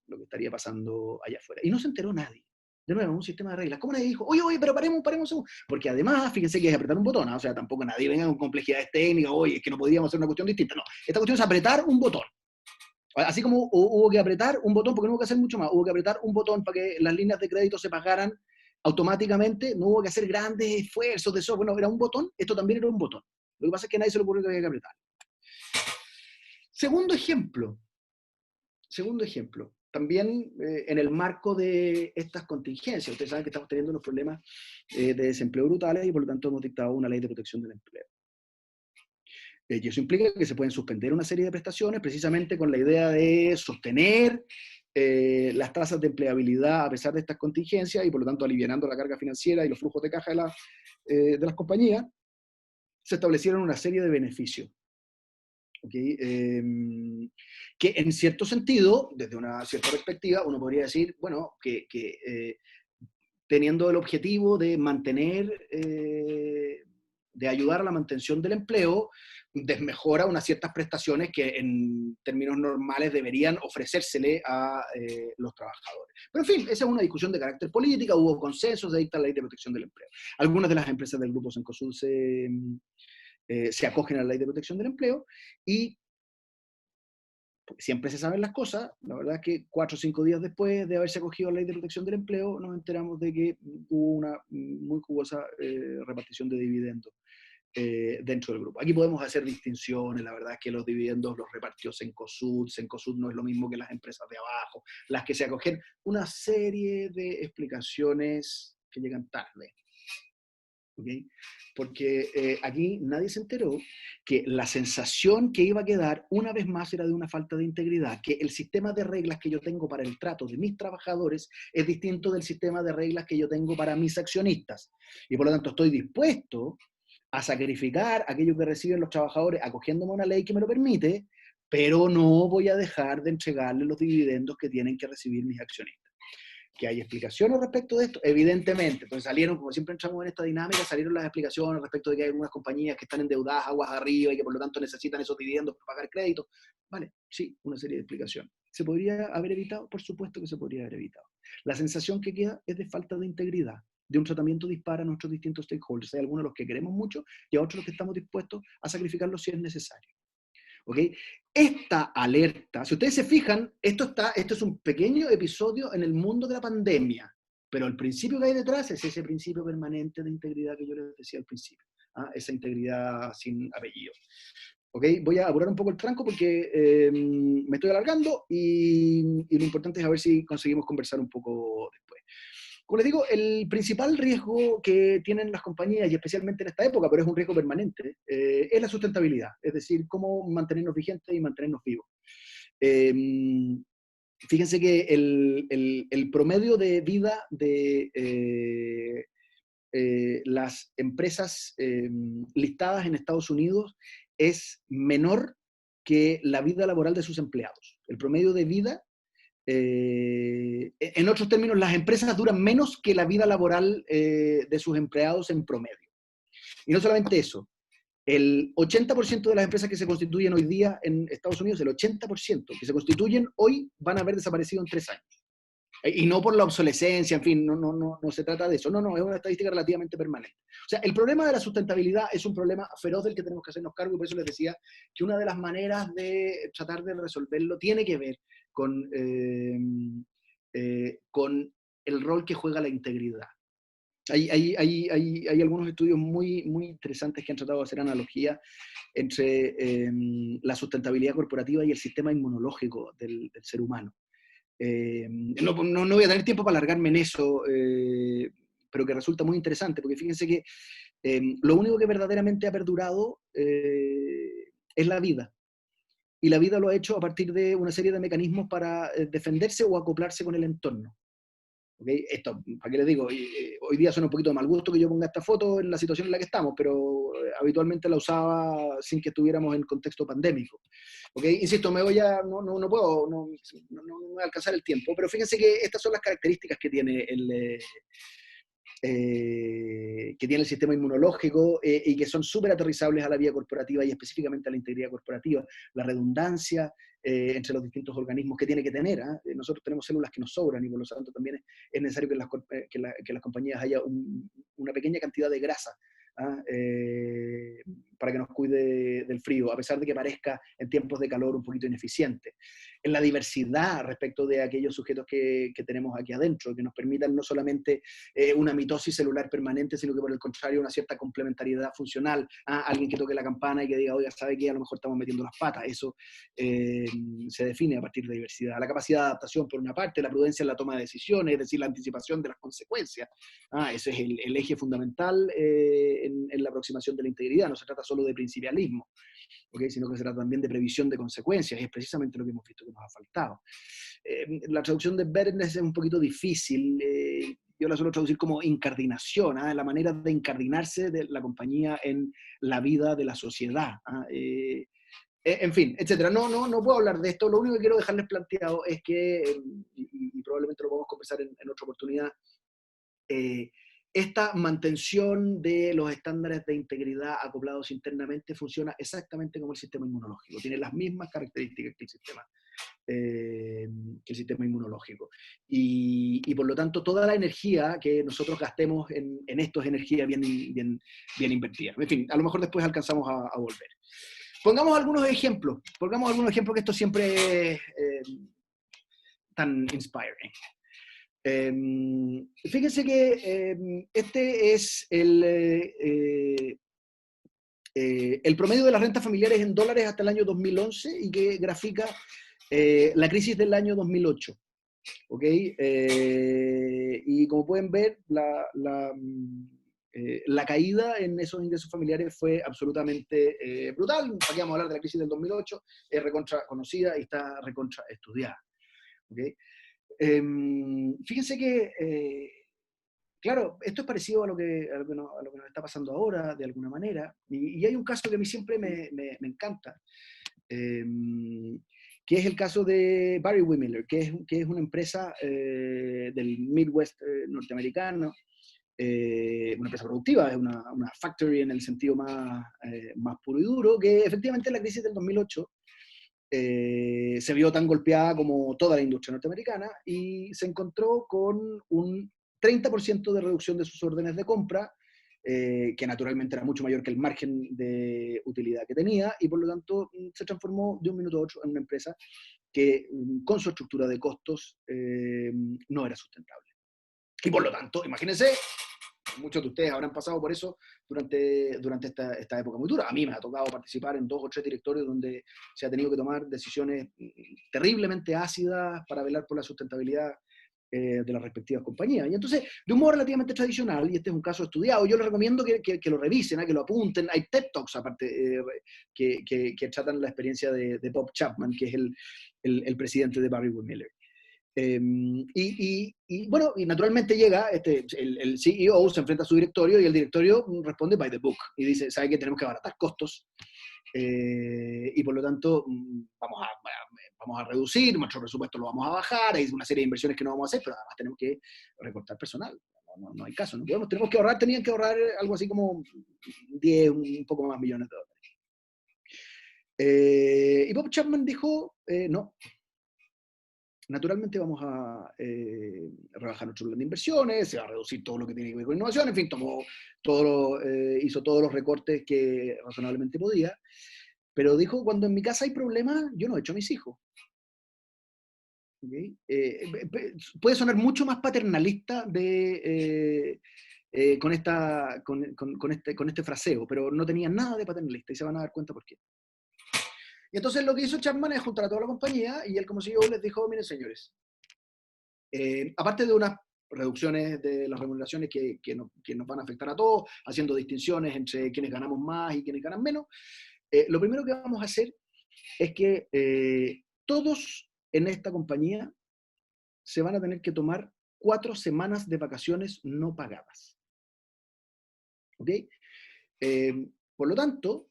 Lo que estaría pasando allá afuera. Y no se enteró nadie. De nuevo, un sistema de reglas. ¿Cómo nadie dijo, oye, pero paremos? Porque además, fíjense que es apretar un botón, ¿no? O sea, tampoco nadie venga con complejidades técnicas, oye, es que no podríamos hacer una cuestión distinta. No, esta cuestión es apretar un botón. Así como hubo que apretar un botón, porque no hubo que hacer mucho más, hubo que apretar un botón para que las líneas de crédito se pagaran automáticamente, no hubo que hacer grandes esfuerzos de software, no, era un botón, esto también era un botón. Lo que pasa es que a nadie se le ocurrió que había que apretar. Segundo ejemplo, también en el marco de estas contingencias, ustedes saben que estamos teniendo unos problemas de desempleo brutales y por lo tanto hemos dictado una ley de protección del empleo. Y eso implica que se pueden suspender una serie de prestaciones precisamente con la idea de sostener las tasas de empleabilidad a pesar de estas contingencias y por lo tanto alivianando la carga financiera y los flujos de caja de las compañías. Se establecieron una serie de beneficios. ¿Okay? Que en cierto sentido, desde una cierta perspectiva, uno podría decir, bueno, teniendo el objetivo de mantener, de ayudar a la mantención del empleo, desmejora unas ciertas prestaciones que en términos normales deberían ofrecérsele a los trabajadores. Pero en fin, esa es una discusión de carácter política, hubo consensos, se dicta la Ley de Protección del Empleo. Algunas de las empresas del grupo Cencosud se acogen a la Ley de Protección del Empleo y porque siempre se saben las cosas, la verdad es que 4 o 5 días después de haberse acogido a la Ley de Protección del Empleo, nos enteramos de que hubo una muy jugosa repartición de dividendos dentro del grupo. Aquí podemos hacer distinciones, la verdad es que los dividendos los repartió Cencosud, Cencosud no es lo mismo que las empresas de abajo, las que se acogen, una serie de explicaciones que llegan tarde. ¿Okay? Porque aquí nadie se enteró que la sensación que iba a quedar una vez más era de una falta de integridad, que el sistema de reglas que yo tengo para el trato de mis trabajadores es distinto del sistema de reglas que yo tengo para mis accionistas. Y por lo tanto estoy dispuesto a sacrificar aquello que reciben los trabajadores acogiéndome a una ley que me lo permite, pero no voy a dejar de entregarles los dividendos que tienen que recibir mis accionistas. ¿Que hay explicaciones respecto de esto? Evidentemente. Entonces salieron, como siempre entramos en esta dinámica, salieron las explicaciones respecto de que hay algunas compañías que están endeudadas aguas arriba y que por lo tanto necesitan esos dividendos para pagar créditos. Vale, sí, una serie de explicaciones. ¿Se podría haber evitado? Por supuesto que se podría haber evitado. La sensación que queda es de falta de integridad, de un tratamiento dispar a nuestros distintos stakeholders. Hay algunos de los que queremos mucho y a otros los que estamos dispuestos a sacrificarlos si es necesario. ¿Okay? Esta alerta, si ustedes se fijan, esto es un pequeño episodio en el mundo de la pandemia, pero el principio que hay detrás es ese principio permanente de integridad que yo les decía al principio, esa integridad sin apellido. ¿Okay? Voy a apurar un poco el tranco porque me estoy alargando y lo importante es a ver si conseguimos conversar un poco después. Como les digo, el principal riesgo que tienen las compañías, y especialmente en esta época, pero es un riesgo permanente, es la sustentabilidad, es decir, cómo mantenernos vigentes y mantenernos vivos. Fíjense que el promedio de vida de las empresas listadas en Estados Unidos es menor que la vida laboral de sus empleados. El promedio de vida en otros términos, las empresas duran menos que la vida laboral de sus empleados en promedio. Y no solamente eso, el 80% de las empresas que se constituyen hoy día en Estados Unidos, el 80% que se constituyen hoy van a haber desaparecido en 3 años. Y no por la obsolescencia, en fin, no se trata de eso. No, es una estadística relativamente permanente. O sea, el problema de la sustentabilidad es un problema feroz del que tenemos que hacernos cargo y por eso les decía que una de las maneras de tratar de resolverlo tiene que ver con el rol que juega la integridad. Hay algunos estudios muy, muy interesantes que han tratado de hacer analogía entre la sustentabilidad corporativa y el sistema inmunológico del ser humano. No voy a tener tiempo para alargarme en eso, pero que resulta muy interesante, porque fíjense que lo único que verdaderamente ha perdurado es la vida. Y la vida lo ha hecho a partir de una serie de mecanismos para defenderse o acoplarse con el entorno. ¿Okay? Esto, ¿para qué les digo? Hoy día suena un poquito de mal gusto que yo ponga esta foto en la situación en la que estamos, pero habitualmente la usaba sin que estuviéramos en contexto pandémico. ¿Okay? Insisto, no puedo, no voy a alcanzar el tiempo, pero fíjense que estas son las características que tiene el sistema inmunológico y que son súper aterrizables a la vida corporativa y específicamente a la integridad corporativa, la redundancia entre los distintos organismos que tiene que tener. Nosotros tenemos células que nos sobran y por lo tanto también es necesario que las compañías haya una pequeña cantidad de grasa para que nos cuide del frío, a pesar de que parezca en tiempos de calor un poquito ineficiente. en la diversidad respecto de aquellos sujetos que tenemos aquí adentro, que nos permitan no solamente una mitosis celular permanente, sino que por el contrario una cierta complementariedad funcional. Alguien que toque la campana y que diga, oiga, ¿sabe qué? A lo mejor estamos metiendo las patas. Eso se define a partir de diversidad. La capacidad de adaptación por una parte, la prudencia en la toma de decisiones, es decir, la anticipación de las consecuencias. Ese es el eje fundamental en la aproximación de la integridad. No se trata solo de principialismo, ¿okay? Sino que se trata también de previsión de consecuencias, y es precisamente lo que hemos visto que nos ha faltado. La traducción de Bernes es un poquito difícil, yo la suelo traducir como incardinación, la manera de incardinarse de la compañía en la vida de la sociedad. En fin, etcétera. No puedo hablar de esto, lo único que quiero dejarles planteado es que, y probablemente lo podemos conversar en otra oportunidad, esta mantención de los estándares de integridad acoplados internamente funciona exactamente como el sistema inmunológico, tiene las mismas características que el sistema inmunológico. Y por lo tanto, toda la energía que nosotros gastemos en esto es energía bien invertida. En fin, a lo mejor después alcanzamos a volver. Pongamos algunos ejemplos que esto siempre es tan inspiring. Fíjense que este es el promedio de las rentas familiares en dólares hasta el año 2011 y que grafica la crisis del año 2008. ¿Okay? Y como pueden ver, la caída en esos ingresos familiares fue absolutamente brutal. Aquí vamos a hablar de la crisis del 2008, es recontra conocida y está recontra estudiada. ¿Okay? Fíjense que, claro, esto es parecido a lo que nos está pasando ahora, de alguna manera, y hay un caso que a mí siempre me encanta, que es el caso de Barry Windmiller, que es una empresa del Midwest norteamericano, una empresa productiva, es una factory en el sentido más puro y duro, que efectivamente en la crisis del 2008 se vio tan golpeada como toda la industria norteamericana y se encontró con un 30% de reducción de sus órdenes de compra, que naturalmente era mucho mayor que el margen de utilidad que tenía, y por lo tanto se transformó de un minuto a otro en una empresa que con su estructura de costos no era sustentable. Y por lo tanto, imagínense, muchos de ustedes habrán pasado por eso durante esta época muy dura. A mí me ha tocado participar en 2 o 3 directorios donde se ha tenido que tomar decisiones terriblemente ácidas para velar por la sustentabilidad de las respectivas compañías. Y entonces, de un modo relativamente tradicional, y este es un caso estudiado, yo les recomiendo que lo revisen, que lo apunten. Hay TED Talks, aparte, que tratan la experiencia de Bob Chapman, que es el presidente de Barry Windmiller. Bueno, y naturalmente llega, el CEO se enfrenta a su directorio y el directorio responde by the book y dice, ¿sabe que tenemos que abaratar costos? Y por lo tanto vamos a reducir, nuestro presupuesto lo vamos a bajar, hay una serie de inversiones que no vamos a hacer, pero además tenemos que recortar personal. No hay caso, tenemos que ahorrar, tenían que ahorrar algo así como 10, un poco más millones de dólares. Y Bob Chapman dijo, no. Naturalmente vamos a rebajar nuestro plan de inversiones, se va a reducir todo lo que tiene que ver con innovación, en fin, hizo todos los recortes que razonablemente podía, pero dijo, cuando en mi casa hay problemas, yo no echo a mis hijos. ¿Okay? Puede sonar mucho más paternalista con este fraseo, pero no tenía nada de paternalista y se van a dar cuenta por qué. Y entonces lo que hizo Chapman es juntar a toda la compañía y él como CEO les dijo, miren señores, aparte de unas reducciones de las remuneraciones que nos van a afectar a todos, haciendo distinciones entre quienes ganamos más y quienes ganan menos, lo primero que vamos a hacer es que todos en esta compañía se van a tener que tomar 4 semanas de vacaciones no pagadas. ¿Ok? Por lo tanto,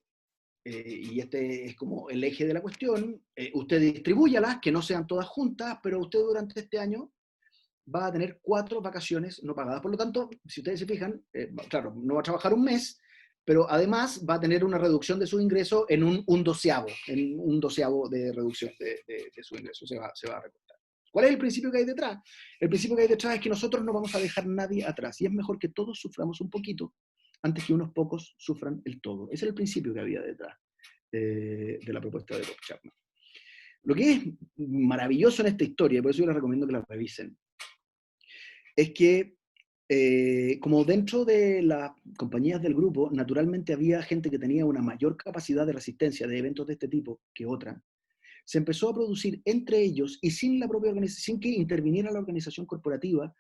y este es como el eje de la cuestión, usted distribúyalas, que no sean todas juntas, pero usted durante este año va a tener 4 vacaciones no pagadas. Por lo tanto, si ustedes se fijan, claro, no va a trabajar un mes, pero además va a tener una reducción de su ingreso en un doceavo de reducción de su ingreso, se va a recortar. ¿Cuál es el principio que hay detrás? El principio que hay detrás es que nosotros no vamos a dejar nadie atrás, y es mejor que todos suframos un poquito antes que unos pocos sufran el todo. Ese es el principio que había detrás de la propuesta de Bob Chapman. Lo que es maravilloso en esta historia, por eso yo les recomiendo que la revisen, es que como dentro de las compañías del grupo, naturalmente había gente que tenía una mayor capacidad de resistencia de eventos de este tipo que otra, se empezó a producir entre ellos y sin la propia organización, sin que interviniera la organización corporativa,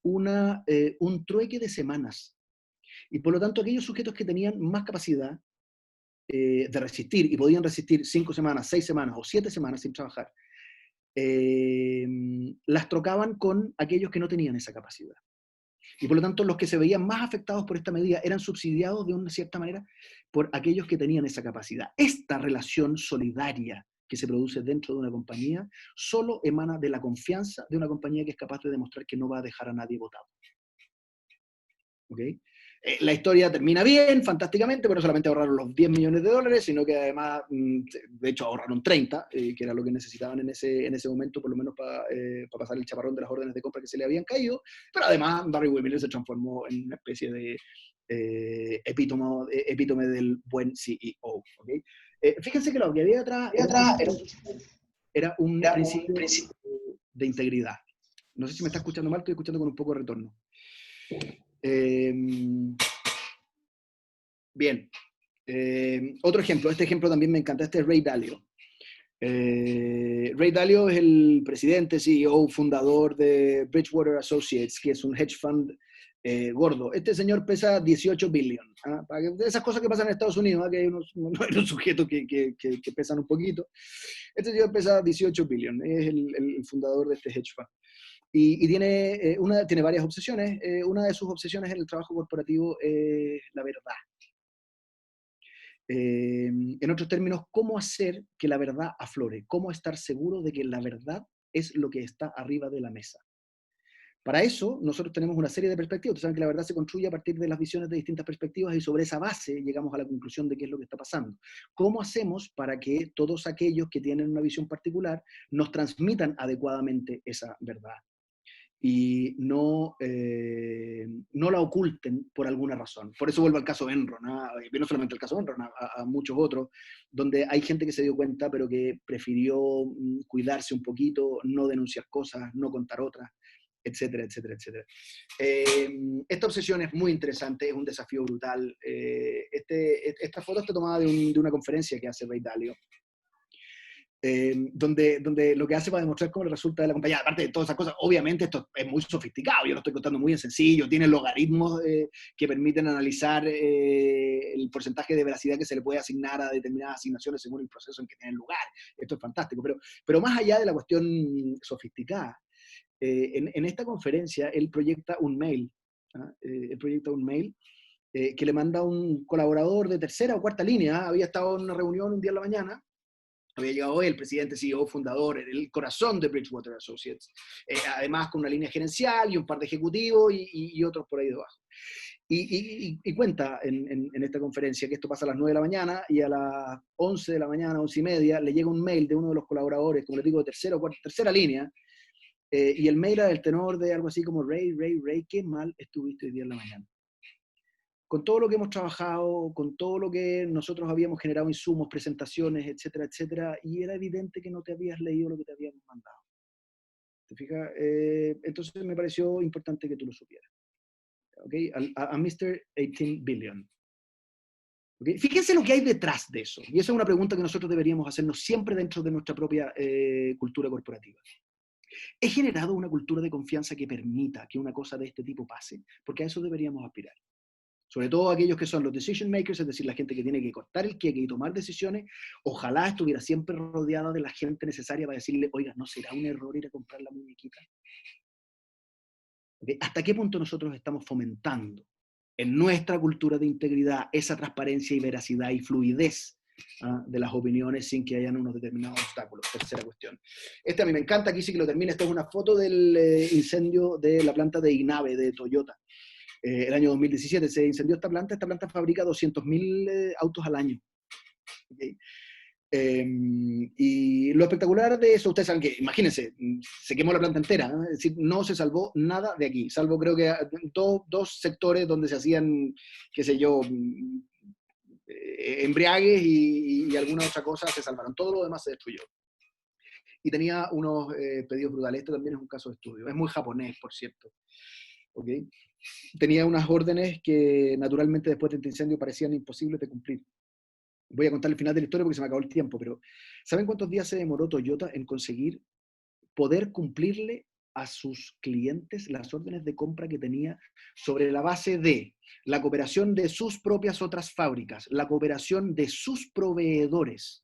un trueque de semanas. Y por lo tanto, aquellos sujetos que tenían más capacidad de resistir y podían resistir 5 semanas, 6 semanas o 7 semanas sin trabajar, las trocaban con aquellos que no tenían esa capacidad. Y por lo tanto, los que se veían más afectados por esta medida eran subsidiados de una cierta manera por aquellos que tenían esa capacidad. Esta relación solidaria que se produce dentro de una compañía solo emana de la confianza de una compañía que es capaz de demostrar que no va a dejar a nadie votado. ¿Ok? La historia termina bien, fantásticamente, pero no solamente ahorraron los 10 millones de dólares, sino que además, de hecho, ahorraron 30, que era lo que necesitaban en ese momento, por lo menos para pasar el chaparrón de las órdenes de compra que se le habían caído. Pero además, Barry Windmiller se transformó en una especie de epítome del buen CEO. ¿Okay? Fíjense que lo que había atrás era un principio de integridad. No sé si me está escuchando mal, estoy escuchando con un poco de retorno. Bien. Otro ejemplo, este ejemplo también me encanta, este es Ray Dalio. Ray Dalio es el presidente, CEO, fundador de Bridgewater Associates, que es un hedge fund gordo. Este señor pesa 18 billion. Esas cosas que pasan en Estados Unidos, que hay unos sujetos que pesan un poquito. Este señor pesa 18 billion, es el fundador de este hedge fund. Y tiene varias obsesiones. Una de sus obsesiones en el trabajo corporativo es la verdad. En otros términos, cómo hacer que la verdad aflore, cómo estar seguro de que la verdad es lo que está arriba de la mesa. Para eso, nosotros tenemos una serie de perspectivas. Ustedes saben que la verdad se construye a partir de las visiones de distintas perspectivas y sobre esa base llegamos a la conclusión de qué es lo que está pasando. ¿Cómo hacemos para que todos aquellos que tienen una visión particular nos transmitan adecuadamente esa verdad? Y no la oculten por alguna razón. Por eso vuelvo al caso Enron, y no solamente al caso Enron, a muchos otros, donde hay gente que se dio cuenta, pero que prefirió cuidarse un poquito, no denunciar cosas, no contar otras, etcétera, etcétera, etcétera. Esta obsesión es muy interesante, es un desafío brutal. Esta foto está tomada de una conferencia que hace Ray Dalio, donde lo que hace para demostrar cómo le resulta de la compañía, aparte de todas esas cosas, obviamente esto es muy sofisticado, yo lo estoy contando muy en sencillo, tiene logaritmos que permiten analizar el porcentaje de veracidad que se le puede asignar a determinadas asignaciones según el proceso en que tienen lugar. Esto es fantástico, pero más allá de la cuestión sofisticada, en esta conferencia él proyecta un mail, que le manda un colaborador de tercera o cuarta línea, había estado en una reunión un día en la mañana, había llegado él, presidente, CEO, fundador, el corazón de Bridgewater Associates, además con una línea gerencial y un par de ejecutivos y otros por ahí debajo. Y cuenta en esta conferencia que esto pasa a las 9 de la mañana y a las 11 de la mañana, 11 y media, le llega un mail de uno de los colaboradores, como les digo, de tercera línea, y el mail era del tenor de algo así como: Ray, qué mal estuviste hoy día en la mañana. Con todo lo que hemos trabajado, con todo lo que nosotros habíamos generado, insumos, presentaciones, etcétera, etcétera, y era evidente que no te habías leído lo que te habíamos mandado. ¿Te fijas? Entonces me pareció importante que tú lo supieras. ¿Okay? A Mr. 18 Billion. ¿Okay? Fíjense lo que hay detrás de eso. Y esa es una pregunta que nosotros deberíamos hacernos siempre dentro de nuestra propia cultura corporativa. ¿He generado una cultura de confianza que permita que una cosa de este tipo pase? Porque a eso deberíamos aspirar. Sobre todo aquellos que son los decision makers, es decir, la gente que tiene que cortar el queque y tomar decisiones, ojalá estuviera siempre rodeada de la gente necesaria para decirle: oiga, ¿no será un error ir a comprar la muñequita? ¿Okay? ¿Hasta qué punto nosotros estamos fomentando en nuestra cultura de integridad esa transparencia y veracidad y fluidez de las opiniones sin que hayan unos determinados obstáculos? Tercera cuestión. Este a mí me encanta, aquí sí que lo termina. Esta es una foto del incendio de la planta de Inabe de Toyota. El año 2017 se incendió esta planta fabrica 200.000 autos al año. ¿Okay? Y lo espectacular de eso, ustedes saben que, imagínense, se quemó la planta entera, ¿no? Es decir, no se salvó nada de aquí, salvo creo que dos sectores donde se hacían, qué sé yo, embriagues y alguna otra cosa se salvaron, todo lo demás se destruyó. y tenía unos pedidos brutales. Esto también es un caso de estudio. Es muy japonés, por cierto. ¿Okay? Tenía unas órdenes que naturalmente después de este incendio parecían imposibles de cumplir. Voy a contar el final de la historia porque se me acabó el tiempo, pero ¿saben cuántos días se demoró Toyota en conseguir poder cumplirle a sus clientes las órdenes de compra que tenía sobre la base de la cooperación de sus propias otras fábricas, la cooperación de sus proveedores,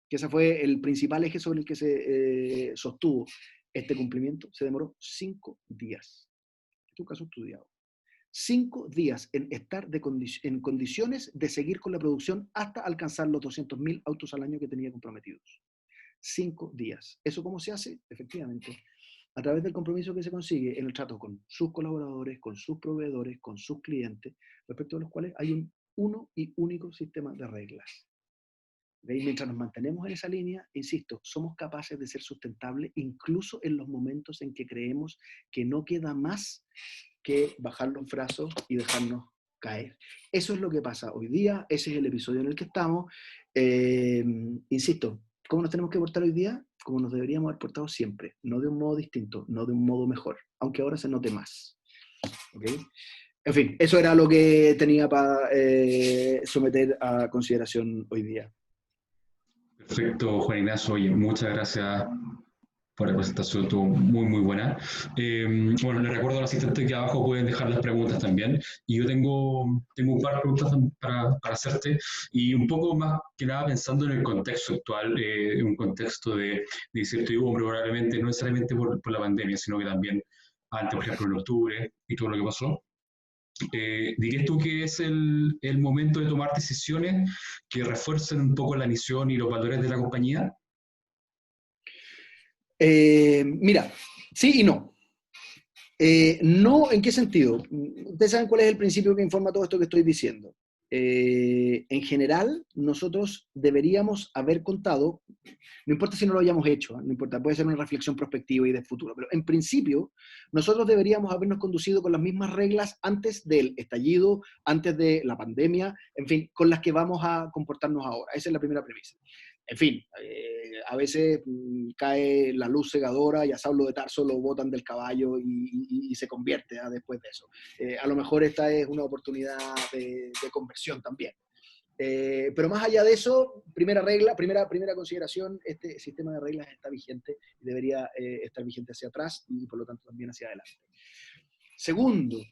que ese fue el principal eje sobre el que se sostuvo este cumplimiento? Se demoró 5 días. Este es un caso estudiado. 5 días en estar en condiciones de seguir con la producción hasta alcanzar los 200.000 autos al año que tenía comprometidos. 5 días. ¿Eso cómo se hace? Efectivamente, a través del compromiso que se consigue en el trato con sus colaboradores, con sus proveedores, con sus clientes, respecto a los cuales hay un uno y único sistema de reglas. ¿Veis? Mientras nos mantenemos en esa línea, insisto, somos capaces de ser sustentables incluso en los momentos en que creemos que no queda más que bajar los brazos y dejarnos caer. Eso es lo que pasa hoy día, ese es el episodio en el que estamos. Insisto, ¿cómo nos tenemos que portar hoy día? Como nos deberíamos haber portado siempre, no de un modo distinto, no de un modo mejor, aunque ahora se note más. ¿Okay? En fin, eso era lo que tenía para someter a consideración hoy día. Perfecto, Juan Ignacio. Oye, muchas gracias por la presentación, estuvo muy, muy buena. Bueno, le recuerdo al asistente que abajo pueden dejar las preguntas también. Y yo tengo un par de preguntas para hacerte. Y un poco más que nada pensando en el contexto actual, un contexto de incertidumbre, probablemente, no necesariamente por la pandemia, sino que también antes, por ejemplo, en octubre y todo lo que pasó. ¿Dirías tú que es el momento de tomar decisiones que refuercen un poco la misión y los valores de la compañía? Mira, sí y no. No, ¿en qué sentido? Ustedes saben cuál es el principio que informa todo esto que estoy diciendo. En general, nosotros deberíamos haber contado, no importa si no lo hayamos hecho, no importa, puede ser una reflexión prospectiva y de futuro, pero en principio, nosotros deberíamos habernos conducido con las mismas reglas antes del estallido, antes de la pandemia, en fin, con las que vamos a comportarnos ahora. Esa es la primera premisa. En fin, a veces cae la luz cegadora y a Saulo de Tarso lo botan del caballo y se convierte después de eso. A lo mejor esta es una oportunidad de conversión también. Pero más allá de eso, primera regla, primera consideración, este sistema de reglas está vigente y debería estar vigente hacia atrás y por lo tanto también hacia adelante. Segundo,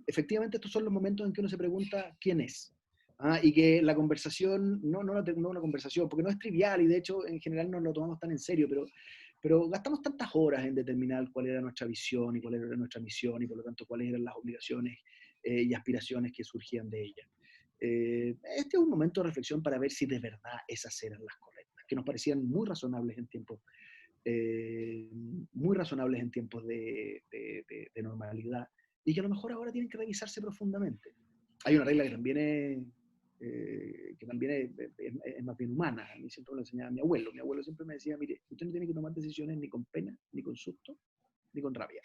efectivamente estos son los momentos en que uno se pregunta quién es. Y que la conversación, no una conversación, porque no es trivial y de hecho en general no lo tomamos tan en serio, pero gastamos tantas horas en determinar cuál era nuestra visión y cuál era nuestra misión y por lo tanto cuáles eran las obligaciones y aspiraciones que surgían de ella. Este es un momento de reflexión para ver si de verdad esas eran las correctas, que nos parecían muy razonables en tiempos de normalidad y que a lo mejor ahora tienen que revisarse profundamente. Hay una regla que también es más bien humana. A mí siempre me lo enseñaba mi abuelo. Mi abuelo siempre me decía, mire, usted no tiene que tomar decisiones ni con pena, ni con susto, ni con rabia.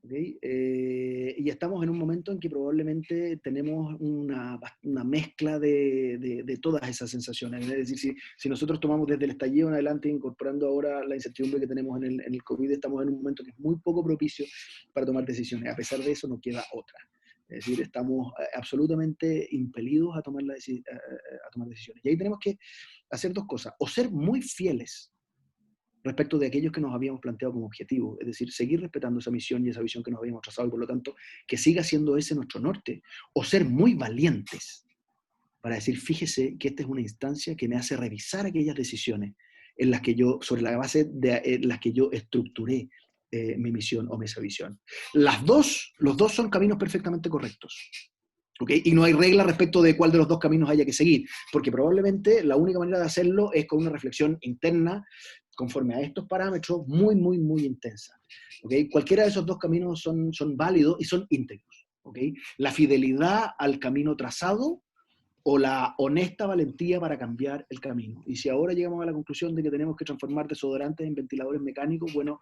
¿Okay? Y estamos en un momento en que probablemente tenemos una mezcla de todas esas sensaciones. Es decir, si nosotros tomamos desde el estallido en adelante, incorporando ahora la incertidumbre que tenemos en el COVID, estamos en un momento que es muy poco propicio para tomar decisiones. A pesar de eso, no queda otra. Es decir, estamos absolutamente impelidos a tomar decisiones. Y ahí tenemos que hacer dos cosas. O ser muy fieles respecto de aquellos que nos habíamos planteado como objetivo, es decir, seguir respetando esa misión y esa visión que nos habíamos trazado y por lo tanto que siga siendo ese nuestro norte, o ser muy valientes para decir, fíjese que esta es una instancia que me hace revisar aquellas decisiones en las que yo, sobre la base de las que yo estructuré mi misión o esa visión. Los dos son caminos perfectamente correctos. ¿Okay? Y no hay regla respecto de cuál de los dos caminos haya que seguir, porque probablemente la única manera de hacerlo es con una reflexión interna conforme a estos parámetros muy, muy, muy intensa. ¿Okay? Cualquiera de esos dos caminos son válidos y son íntegros. ¿Okay? La fidelidad al camino trazado o la honesta valentía para cambiar el camino. Y si ahora llegamos a la conclusión de que tenemos que transformar desodorantes en ventiladores mecánicos, bueno,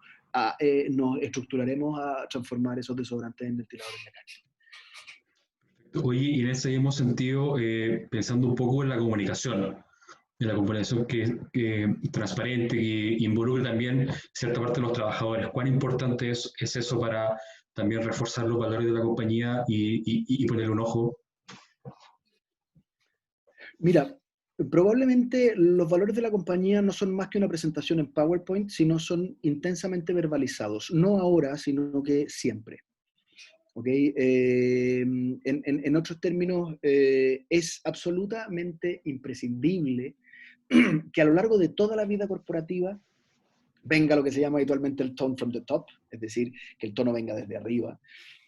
nos estructuraremos a transformar esos desodorantes en ventiladores mecánicos. Oye, y en ese mismo sentido, pensando un poco en la comunicación, en la comunicación que transparente, que involucre también cierta parte de los trabajadores. ¿Cuán importante es eso para también reforzar los valores de la compañía y poner un ojo? Mira, probablemente los valores de la compañía no son más que una presentación en PowerPoint, sino son intensamente verbalizados. No ahora, sino que siempre. ¿Okay? En otros términos, es absolutamente imprescindible que a lo largo de toda la vida corporativa venga lo que se llama habitualmente el tone from the top, es decir, que el tono venga desde arriba,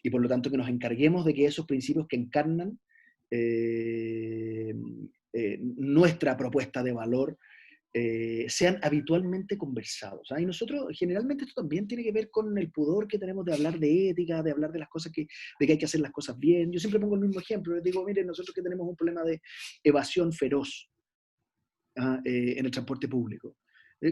y por lo tanto que nos encarguemos de que esos principios que encarnan nuestra propuesta de valor sean habitualmente conversados. ¿Ah? Y nosotros, generalmente esto también tiene que ver con el pudor que tenemos de hablar de ética, de hablar de las cosas de que hay que hacer las cosas bien. Yo siempre pongo el mismo ejemplo, les digo, miren, nosotros que tenemos un problema de evasión feroz en el transporte público.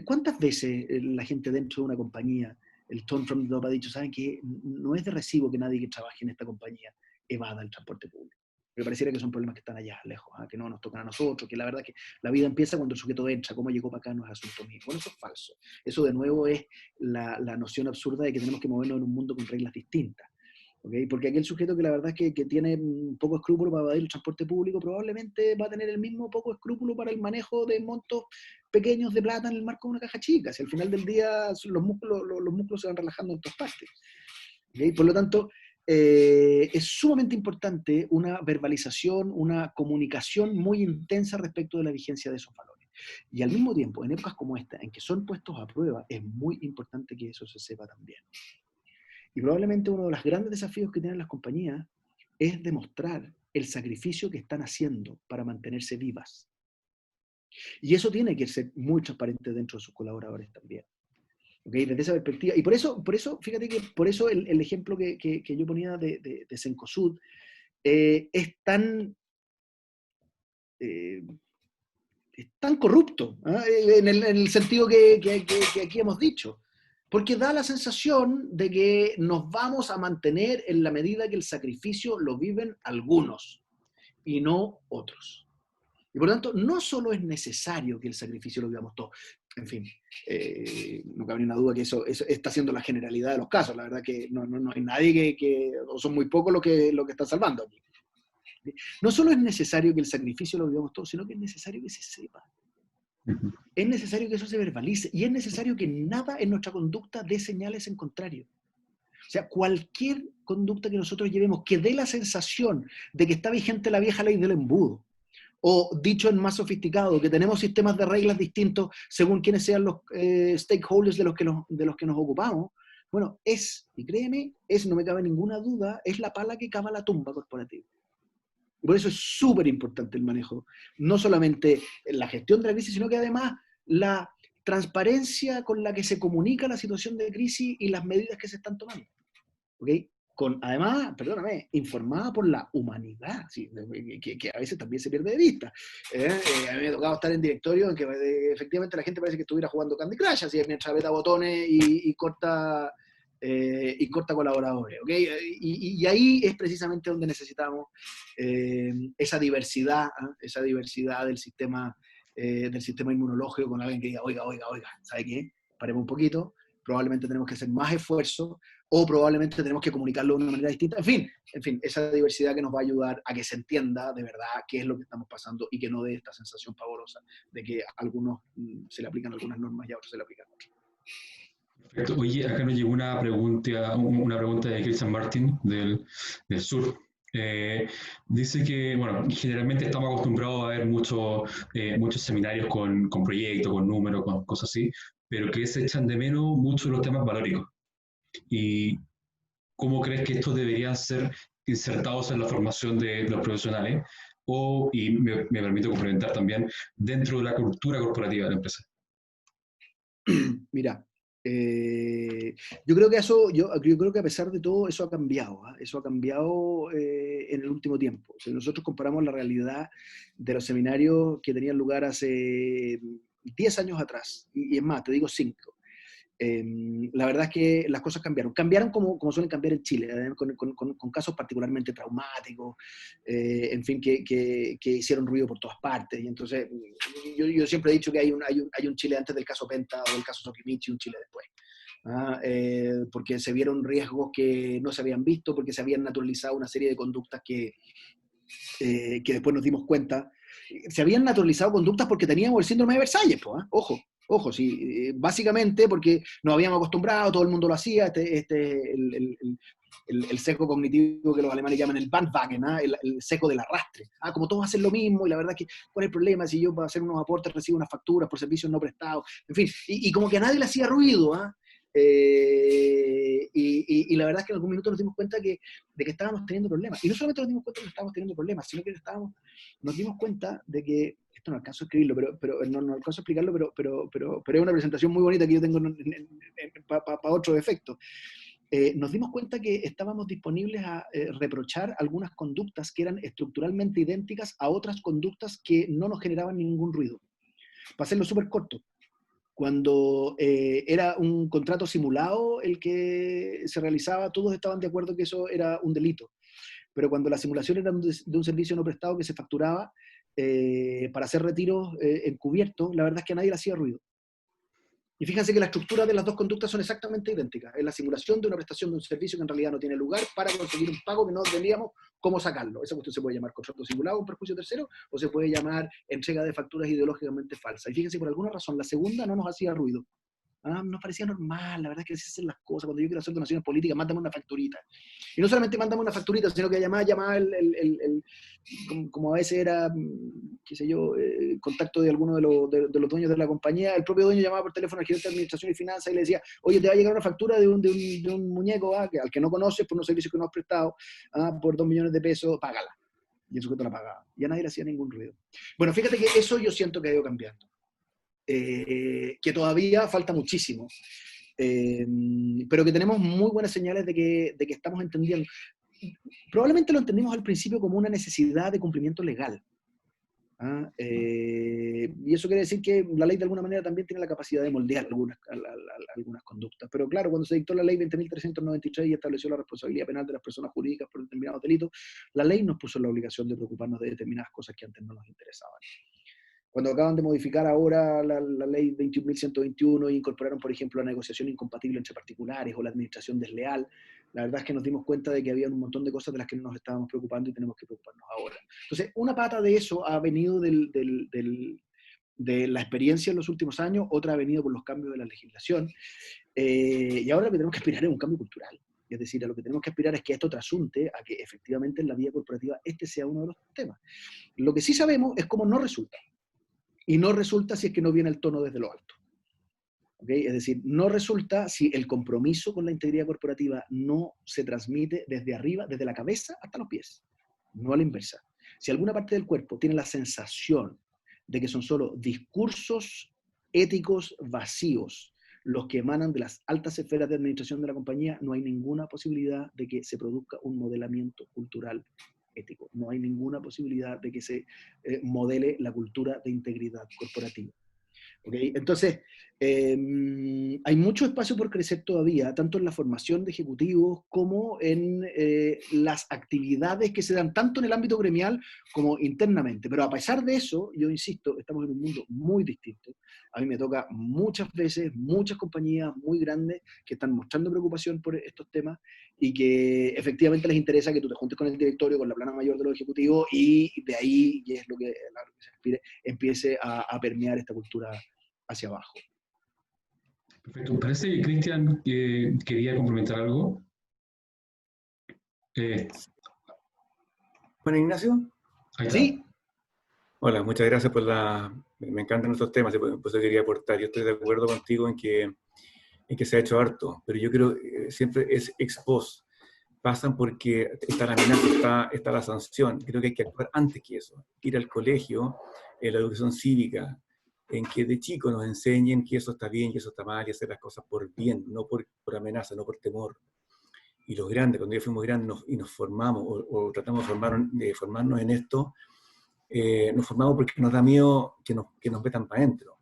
¿Cuántas veces la gente dentro de una compañía, el tone from the top ha dicho, saben que no es de recibo que nadie que trabaje en esta compañía evada el transporte público? Pero pareciera que son problemas que están allá lejos, que no nos tocan a nosotros, que la verdad que la vida empieza cuando el sujeto entra, cómo llegó para acá no es asunto mío. Bueno, eso es falso. Eso de nuevo es la noción absurda de que tenemos que movernos en un mundo con reglas distintas. ¿Okay? Porque aquel sujeto que la verdad es que tiene un poco escrúpulo para evadir el transporte público probablemente va a tener el mismo poco escrúpulo para el manejo de montos pequeños de plata en el marco de una caja chica. Si al final del día los músculos se van relajando en todas partes. ¿Okay? Por lo tanto, es sumamente importante una verbalización, una comunicación muy intensa respecto de la vigencia de esos valores. Y al mismo tiempo, en épocas como esta, en que son puestos a prueba, es muy importante que eso se sepa también. Y probablemente uno de los grandes desafíos que tienen las compañías es demostrar el sacrificio que están haciendo para mantenerse vivas. Y eso tiene que ser muy transparente dentro de sus colaboradores también. ¿Okay? Desde esa perspectiva. Y por eso fíjate que por eso el ejemplo que yo ponía de Cencosud es tan corrupto, en el sentido que aquí hemos dicho. Porque da la sensación de que nos vamos a mantener en la medida que el sacrificio lo viven algunos y no otros. Y por lo tanto, no solo es necesario que el sacrificio lo vivamos todos. En fin, no cabe ninguna duda que eso está siendo la generalidad de los casos. La verdad que no hay nadie o son muy pocos lo que están salvando aquí. No solo es necesario que el sacrificio lo vivamos todos, sino que es necesario que se sepa. Es necesario que eso se verbalice y es necesario que nada en nuestra conducta dé señales en contrario. O sea, cualquier conducta que nosotros llevemos que dé la sensación de que está vigente la vieja ley del embudo, o dicho en más sofisticado, que tenemos sistemas de reglas distintos según quienes sean los stakeholders de los que nos ocupamos, bueno, y créeme, no me cabe ninguna duda, es la pala que cava la tumba corporativa. Y por eso es súper importante el manejo, no solamente la gestión de la crisis, sino que además la transparencia con la que se comunica la situación de crisis y las medidas que se están tomando. ¿Okay? Además, perdóname, informada por la humanidad, ¿sí? que a veces también se pierde de vista. A mí me ha tocado estar en directorio en que efectivamente la gente parece que estuviera jugando Candy Crush, así mientras apeta botones y corta colaboradores. ¿Okay? Y ahí es precisamente donde necesitamos esa diversidad del sistema inmunológico, con alguien que diga, oiga, ¿sabe qué? Paremos un poquito, probablemente tenemos que hacer más esfuerzo, o probablemente tenemos que comunicarlo de una manera distinta. En fin, esa diversidad que nos va a ayudar a que se entienda de verdad qué es lo que estamos pasando y que no dé esta sensación pavorosa de que a algunos se le aplican algunas normas y a otros se le aplican otras. Perfecto. Oye, acá nos llegó una pregunta de Christian Martin del sur. Dice que, bueno, generalmente estamos acostumbrados a ver muchos seminarios con proyectos, con números, con cosas así, pero que se echan de menos mucho los temas valóricos. ¿Y cómo crees que estos deberían ser insertados en la formación de los profesionales? Y me permito complementar también, dentro de la cultura corporativa de la empresa. Mira, yo creo que a pesar de todo eso ha cambiado. Eso ha cambiado en el último tiempo. Si nosotros comparamos la realidad de los seminarios que tenían lugar hace 10 años atrás, y es más, te digo 5, La verdad es que las cosas cambiaron. Cambiaron como suelen cambiar en Chile, con casos particularmente traumáticos, en fin, que hicieron ruido por todas partes. Y entonces, yo siempre he dicho que hay un Chile antes del caso Penta o del caso Sokimichi y un Chile después. Porque se vieron riesgos que no se habían visto, porque se habían naturalizado una serie de conductas que después nos dimos cuenta. Se habían naturalizado conductas porque teníamos el síndrome de Versalles, pues, ojo, sí, básicamente porque nos habíamos acostumbrado, todo el mundo lo hacía, el sesgo cognitivo que los alemanes llaman el Bandwagen, el sesgo del arrastre. Como todos hacen lo mismo, y la verdad es que, ¿cuál es el problema? Si yo para hacer unos aportes recibo unas facturas por servicios no prestados, en fin, y como que a nadie le hacía ruido, y la verdad es que en algún minuto nos dimos cuenta de que estábamos teniendo problemas. Y no solamente nos dimos cuenta de que estábamos teniendo problemas, sino que nos dimos cuenta de que, esto no alcanzo a escribirlo, pero no alcanzo a explicarlo, pero es una presentación muy bonita que yo tengo para otros efectos. Nos dimos cuenta que estábamos disponibles a reprochar algunas conductas que eran estructuralmente idénticas a otras conductas que no nos generaban ningún ruido. Para hacerlo súper corto, cuando era un contrato simulado el que se realizaba, todos estaban de acuerdo que eso era un delito. Pero cuando la simulación era de un servicio no prestado que se facturaba para hacer retiros encubiertos, la verdad es que a nadie le hacía ruido. Y fíjense que la estructura de las dos conductas son exactamente idénticas. Es la simulación de una prestación de un servicio que en realidad no tiene lugar para conseguir un pago que no tendríamos cómo sacarlo. Esa cuestión se puede llamar contrato simulado, un perjuicio tercero, o se puede llamar entrega de facturas ideológicamente falsas. Y fíjense, por alguna razón, la segunda no nos hacía ruido. Nos parecía normal, la verdad es que así hacen las cosas. Cuando yo quiero hacer donaciones políticas, mándame una facturita. Y no solamente mándame una facturita, sino que además llamaba como a veces era, qué sé yo, contacto de alguno de los dueños de la compañía. El propio dueño llamaba por teléfono al gerente de administración y finanzas y le decía, oye, te va a llegar una factura de un muñeco al que no conoces por unos servicios que no has prestado, por 2 millones de pesos, págala. Y el sujeto la pagaba. Y a nadie le hacía ningún ruido. Bueno, fíjate que eso yo siento que ha ido cambiando. Que todavía falta muchísimo, pero que tenemos muy buenas señales de que estamos entendiendo. Probablemente lo entendimos al principio como una necesidad de cumplimiento legal. Y eso quiere decir que la ley de alguna manera también tiene la capacidad de moldear algunas conductas. Pero claro, cuando se dictó la ley 20.393 y estableció la responsabilidad penal de las personas jurídicas por determinados delitos, la ley nos puso la obligación de preocuparnos de determinadas cosas que antes no nos interesaban. Cuando acaban de modificar ahora la ley 21.121 e incorporaron, por ejemplo, la negociación incompatible entre particulares o la administración desleal, la verdad es que nos dimos cuenta de que había un montón de cosas de las que no nos estábamos preocupando y tenemos que preocuparnos ahora. Entonces, una pata de eso ha venido de la experiencia en los últimos años, otra ha venido por los cambios de la legislación, y ahora lo que tenemos que aspirar es un cambio cultural. Es decir, a lo que tenemos que aspirar es que esto trasunte a que efectivamente en la vida corporativa este sea uno de los temas. Lo que sí sabemos es cómo no resulta. Y no resulta si es que no viene el tono desde lo alto. ¿Okay? Es decir, no resulta si el compromiso con la integridad corporativa no se transmite desde arriba, desde la cabeza hasta los pies, no a la inversa. Si alguna parte del cuerpo tiene la sensación de que son solo discursos éticos vacíos los que emanan de las altas esferas de administración de la compañía, no hay ninguna posibilidad de que se produzca un modelamiento cultural ético. No hay ninguna posibilidad de que se modele la cultura de integridad corporativa. ¿Okay? Entonces, hay mucho espacio por crecer todavía, tanto en la formación de ejecutivos como en las actividades que se dan tanto en el ámbito gremial como internamente. Pero a pesar de eso, yo insisto, estamos en un mundo muy distinto. A mí me toca muchas veces, muchas compañías muy grandes que están mostrando preocupación por estos temas y que efectivamente les interesa que tú te juntes con el directorio, con la plana mayor de los ejecutivos y de ahí, y es lo que se aspire, empiece a permear esta cultura hacia abajo. Perfecto. Parece que Cristian quería complementar algo. Bueno, Ignacio. Sí. Hola, muchas gracias por la... Me encantan estos temas, por eso quería aportar. Yo estoy de acuerdo contigo en que se ha hecho harto, pero yo creo que siempre es ex post. Pasan porque está la amenaza, está la sanción. Creo que hay que actuar antes que eso. Ir al colegio, la educación cívica, en que de chicos nos enseñen que eso está bien y eso está mal y hacer las cosas por bien, no por amenaza, no por temor. Y los grandes, cuando ya fuimos grandes y nos formamos o tratamos de formarnos en esto, nos formamos porque nos da miedo que nos metan para adentro.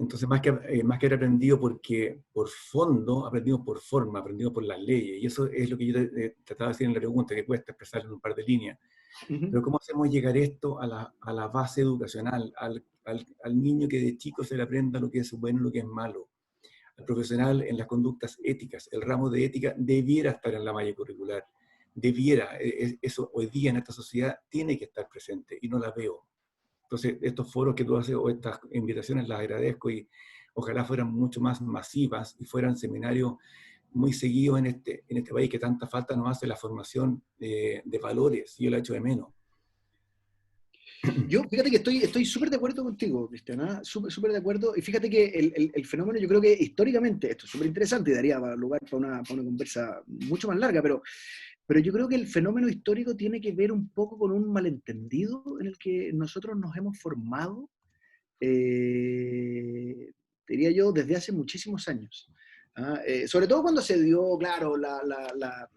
Entonces, más que haber aprendido por fondo, aprendimos por forma, aprendimos por las leyes. Y eso es lo que yo trataba de decir en la pregunta, que cuesta expresar en un par de líneas. Pero ¿cómo hacemos llegar esto a la base educacional, al niño que de chico se le aprenda lo que es bueno y lo que es malo? Al profesional en las conductas éticas. El ramo de ética debiera estar en la malla curricular. Debiera, eso hoy día en esta sociedad tiene que estar presente y no la veo. Entonces, estos foros que tú haces o estas invitaciones las agradezco y ojalá fueran mucho más masivas y fueran seminarios muy seguidos en este país que tanta falta nos hace la formación de valores. Yo la echo de menos. Yo, fíjate que estoy súper de acuerdo contigo, Cristian, ¿ah? Súper de acuerdo. Y fíjate que el fenómeno, yo creo que históricamente, esto es súper interesante y daría lugar para una conversa mucho más larga, pero yo creo que el fenómeno histórico tiene que ver un poco con un malentendido en el que nosotros nos hemos formado, diría yo, desde hace muchísimos años. ¿Ah? Sobre todo cuando se dio, claro, la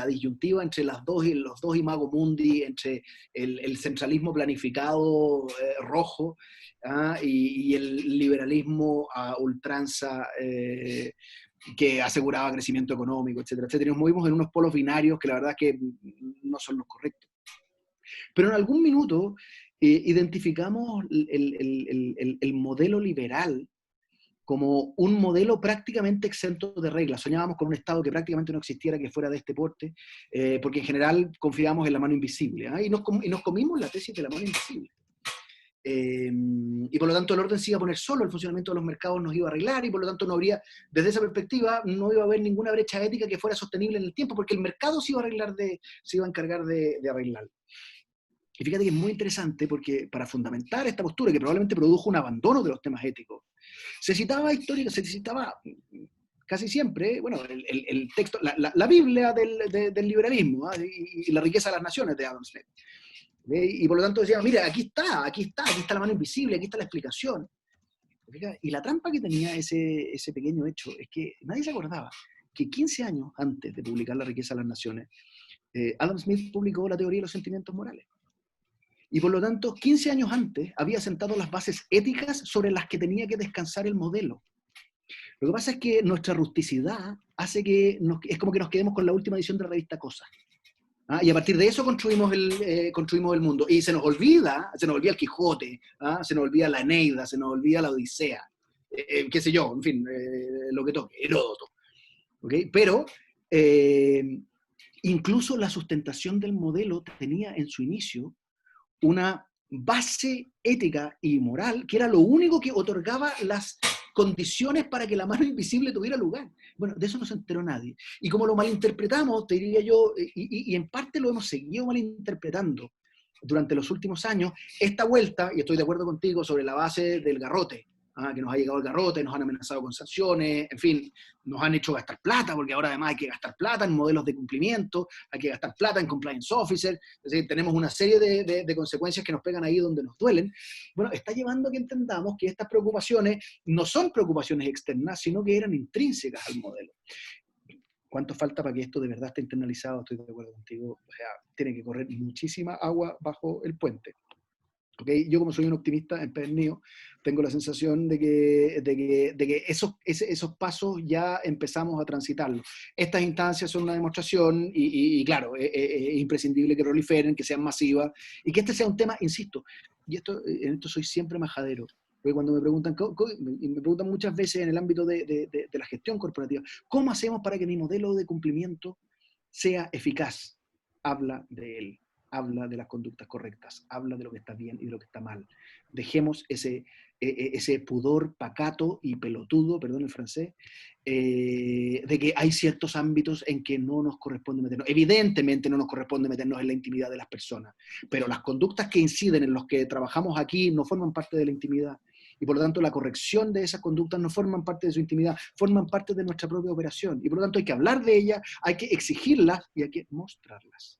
disyuntiva entre los dos imago mundi, entre el centralismo planificado rojo, ¿ah? y el liberalismo a ultranza que aseguraba crecimiento económico, etcétera, etcétera. Y nos movimos en unos polos binarios que la verdad es que no son los correctos. Pero en algún minuto identificamos el modelo liberal como un modelo prácticamente exento de reglas. Soñábamos con un Estado que prácticamente no existiera, que fuera de este porte, porque en general confiábamos en la mano invisible. ¿Ah? Y nos comimos la tesis de la mano invisible. Y por lo tanto el orden se iba a poner solo, el funcionamiento de los mercados nos iba a arreglar, y por lo tanto no habría, desde esa perspectiva, no iba a haber ninguna brecha ética que fuera sostenible en el tiempo, porque el mercado se iba a encargar de arreglar. Y fíjate que es muy interesante porque para fundamentar esta postura, que probablemente produjo un abandono de los temas éticos, se citaba casi siempre, bueno, el texto, la Biblia del liberalismo, ¿eh? y la riqueza de las naciones de Adam Smith. Y por lo tanto decíamos, mira, aquí está la mano invisible, aquí está la explicación. Y la trampa que tenía ese pequeño hecho es que nadie se acordaba que 15 años antes de publicar La riqueza de las naciones, Adam Smith publicó La teoría de los sentimientos morales. Y por lo tanto, 15 años antes había sentado las bases éticas sobre las que tenía que descansar el modelo. Lo que pasa es que nuestra rusticidad hace que es como que nos quedemos con la última edición de la revista Cosa. ¿Ah? Y a partir de eso construimos el mundo. Y se nos olvida el Quijote, ¿ah? Se nos olvida la Eneida, se nos olvida la Odisea, qué sé yo, en fin, lo que toque, Heródoto. ¿Okay? Pero incluso la sustentación del modelo tenía en su inicio una base ética y moral que era lo único que otorgaba las condiciones para que la mano invisible tuviera lugar. Bueno, de eso no se enteró nadie. Y como lo malinterpretamos, te diría yo, y en parte lo hemos seguido malinterpretando durante los últimos años, esta vuelta, y estoy de acuerdo contigo, sobre la base del garrote, que nos ha llegado el garrote, nos han amenazado con sanciones, en fin, nos han hecho gastar plata, porque ahora además hay que gastar plata en modelos de cumplimiento, hay que gastar plata en compliance officer, es decir, tenemos una serie de consecuencias que nos pegan ahí donde nos duelen. Bueno, está llevando a que entendamos que estas preocupaciones no son preocupaciones externas, sino que eran intrínsecas al modelo. ¿Cuánto falta para que esto de verdad esté internalizado? Estoy de acuerdo contigo, o sea, tiene que correr muchísima agua bajo el puente. ¿Okay? Yo, como soy un optimista empedernido, tengo la sensación de que esos pasos ya empezamos a transitarlos. Estas instancias son una demostración y claro, es imprescindible que proliferen, que sean masivas y que este sea un tema, insisto, y en esto soy siempre majadero, porque cuando me preguntan muchas veces en el ámbito de la gestión corporativa, ¿cómo hacemos para que mi modelo de cumplimiento sea eficaz? Habla de él. Habla de las conductas correctas, habla de lo que está bien y de lo que está mal. Dejemos ese pudor pacato y pelotudo, perdón el francés, de que hay ciertos ámbitos en que no nos corresponde meternos. Evidentemente no nos corresponde meternos en la intimidad de las personas, pero las conductas que inciden en los que trabajamos aquí no forman parte de la intimidad. Y por lo tanto la corrección de esas conductas no forman parte de su intimidad, forman parte de nuestra propia operación. Y por lo tanto hay que hablar de ellas, hay que exigirlas y hay que mostrarlas.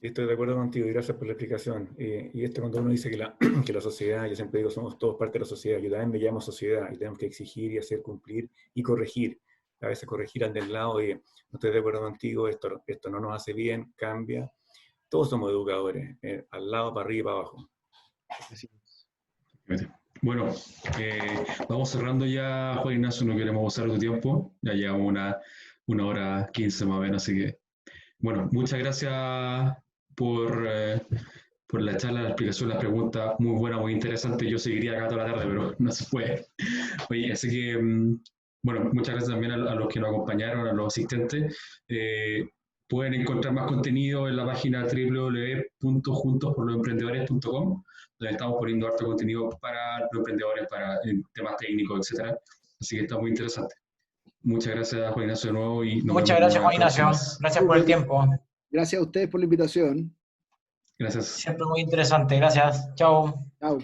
Estoy de acuerdo contigo y gracias por la explicación. Y esto cuando uno dice que la sociedad, yo siempre digo, somos todos parte de la sociedad, yo también me llamo sociedad y tenemos que exigir y hacer cumplir y corregir. A veces corregir al del lado y no estoy de acuerdo contigo, esto no nos hace bien, cambia. Todos somos educadores, al lado, para arriba y para abajo. Bueno, vamos cerrando ya, Juan Ignacio, no queremos usar tu tiempo, ya llevamos una hora 15 más o menos, así que, bueno, muchas gracias por la charla, la explicación, las preguntas, muy buena, muy interesante. Yo seguiría acá toda la tarde, pero no se puede. Oye, así que, bueno, muchas gracias también a los que nos acompañaron, a los asistentes. Pueden encontrar más contenido en la página www.juntosporlosemprendedores.com, donde estamos poniendo harto contenido para los emprendedores, para temas técnicos, etcétera. Así que está muy interesante. Muchas gracias, Juan Ignacio, de nuevo y nos Muchas vemos gracias, en Juan las Ignacio. próximas. Gracias por el tiempo. Gracias a ustedes por la invitación. Gracias. Siempre muy interesante. Gracias. Chao. Chao.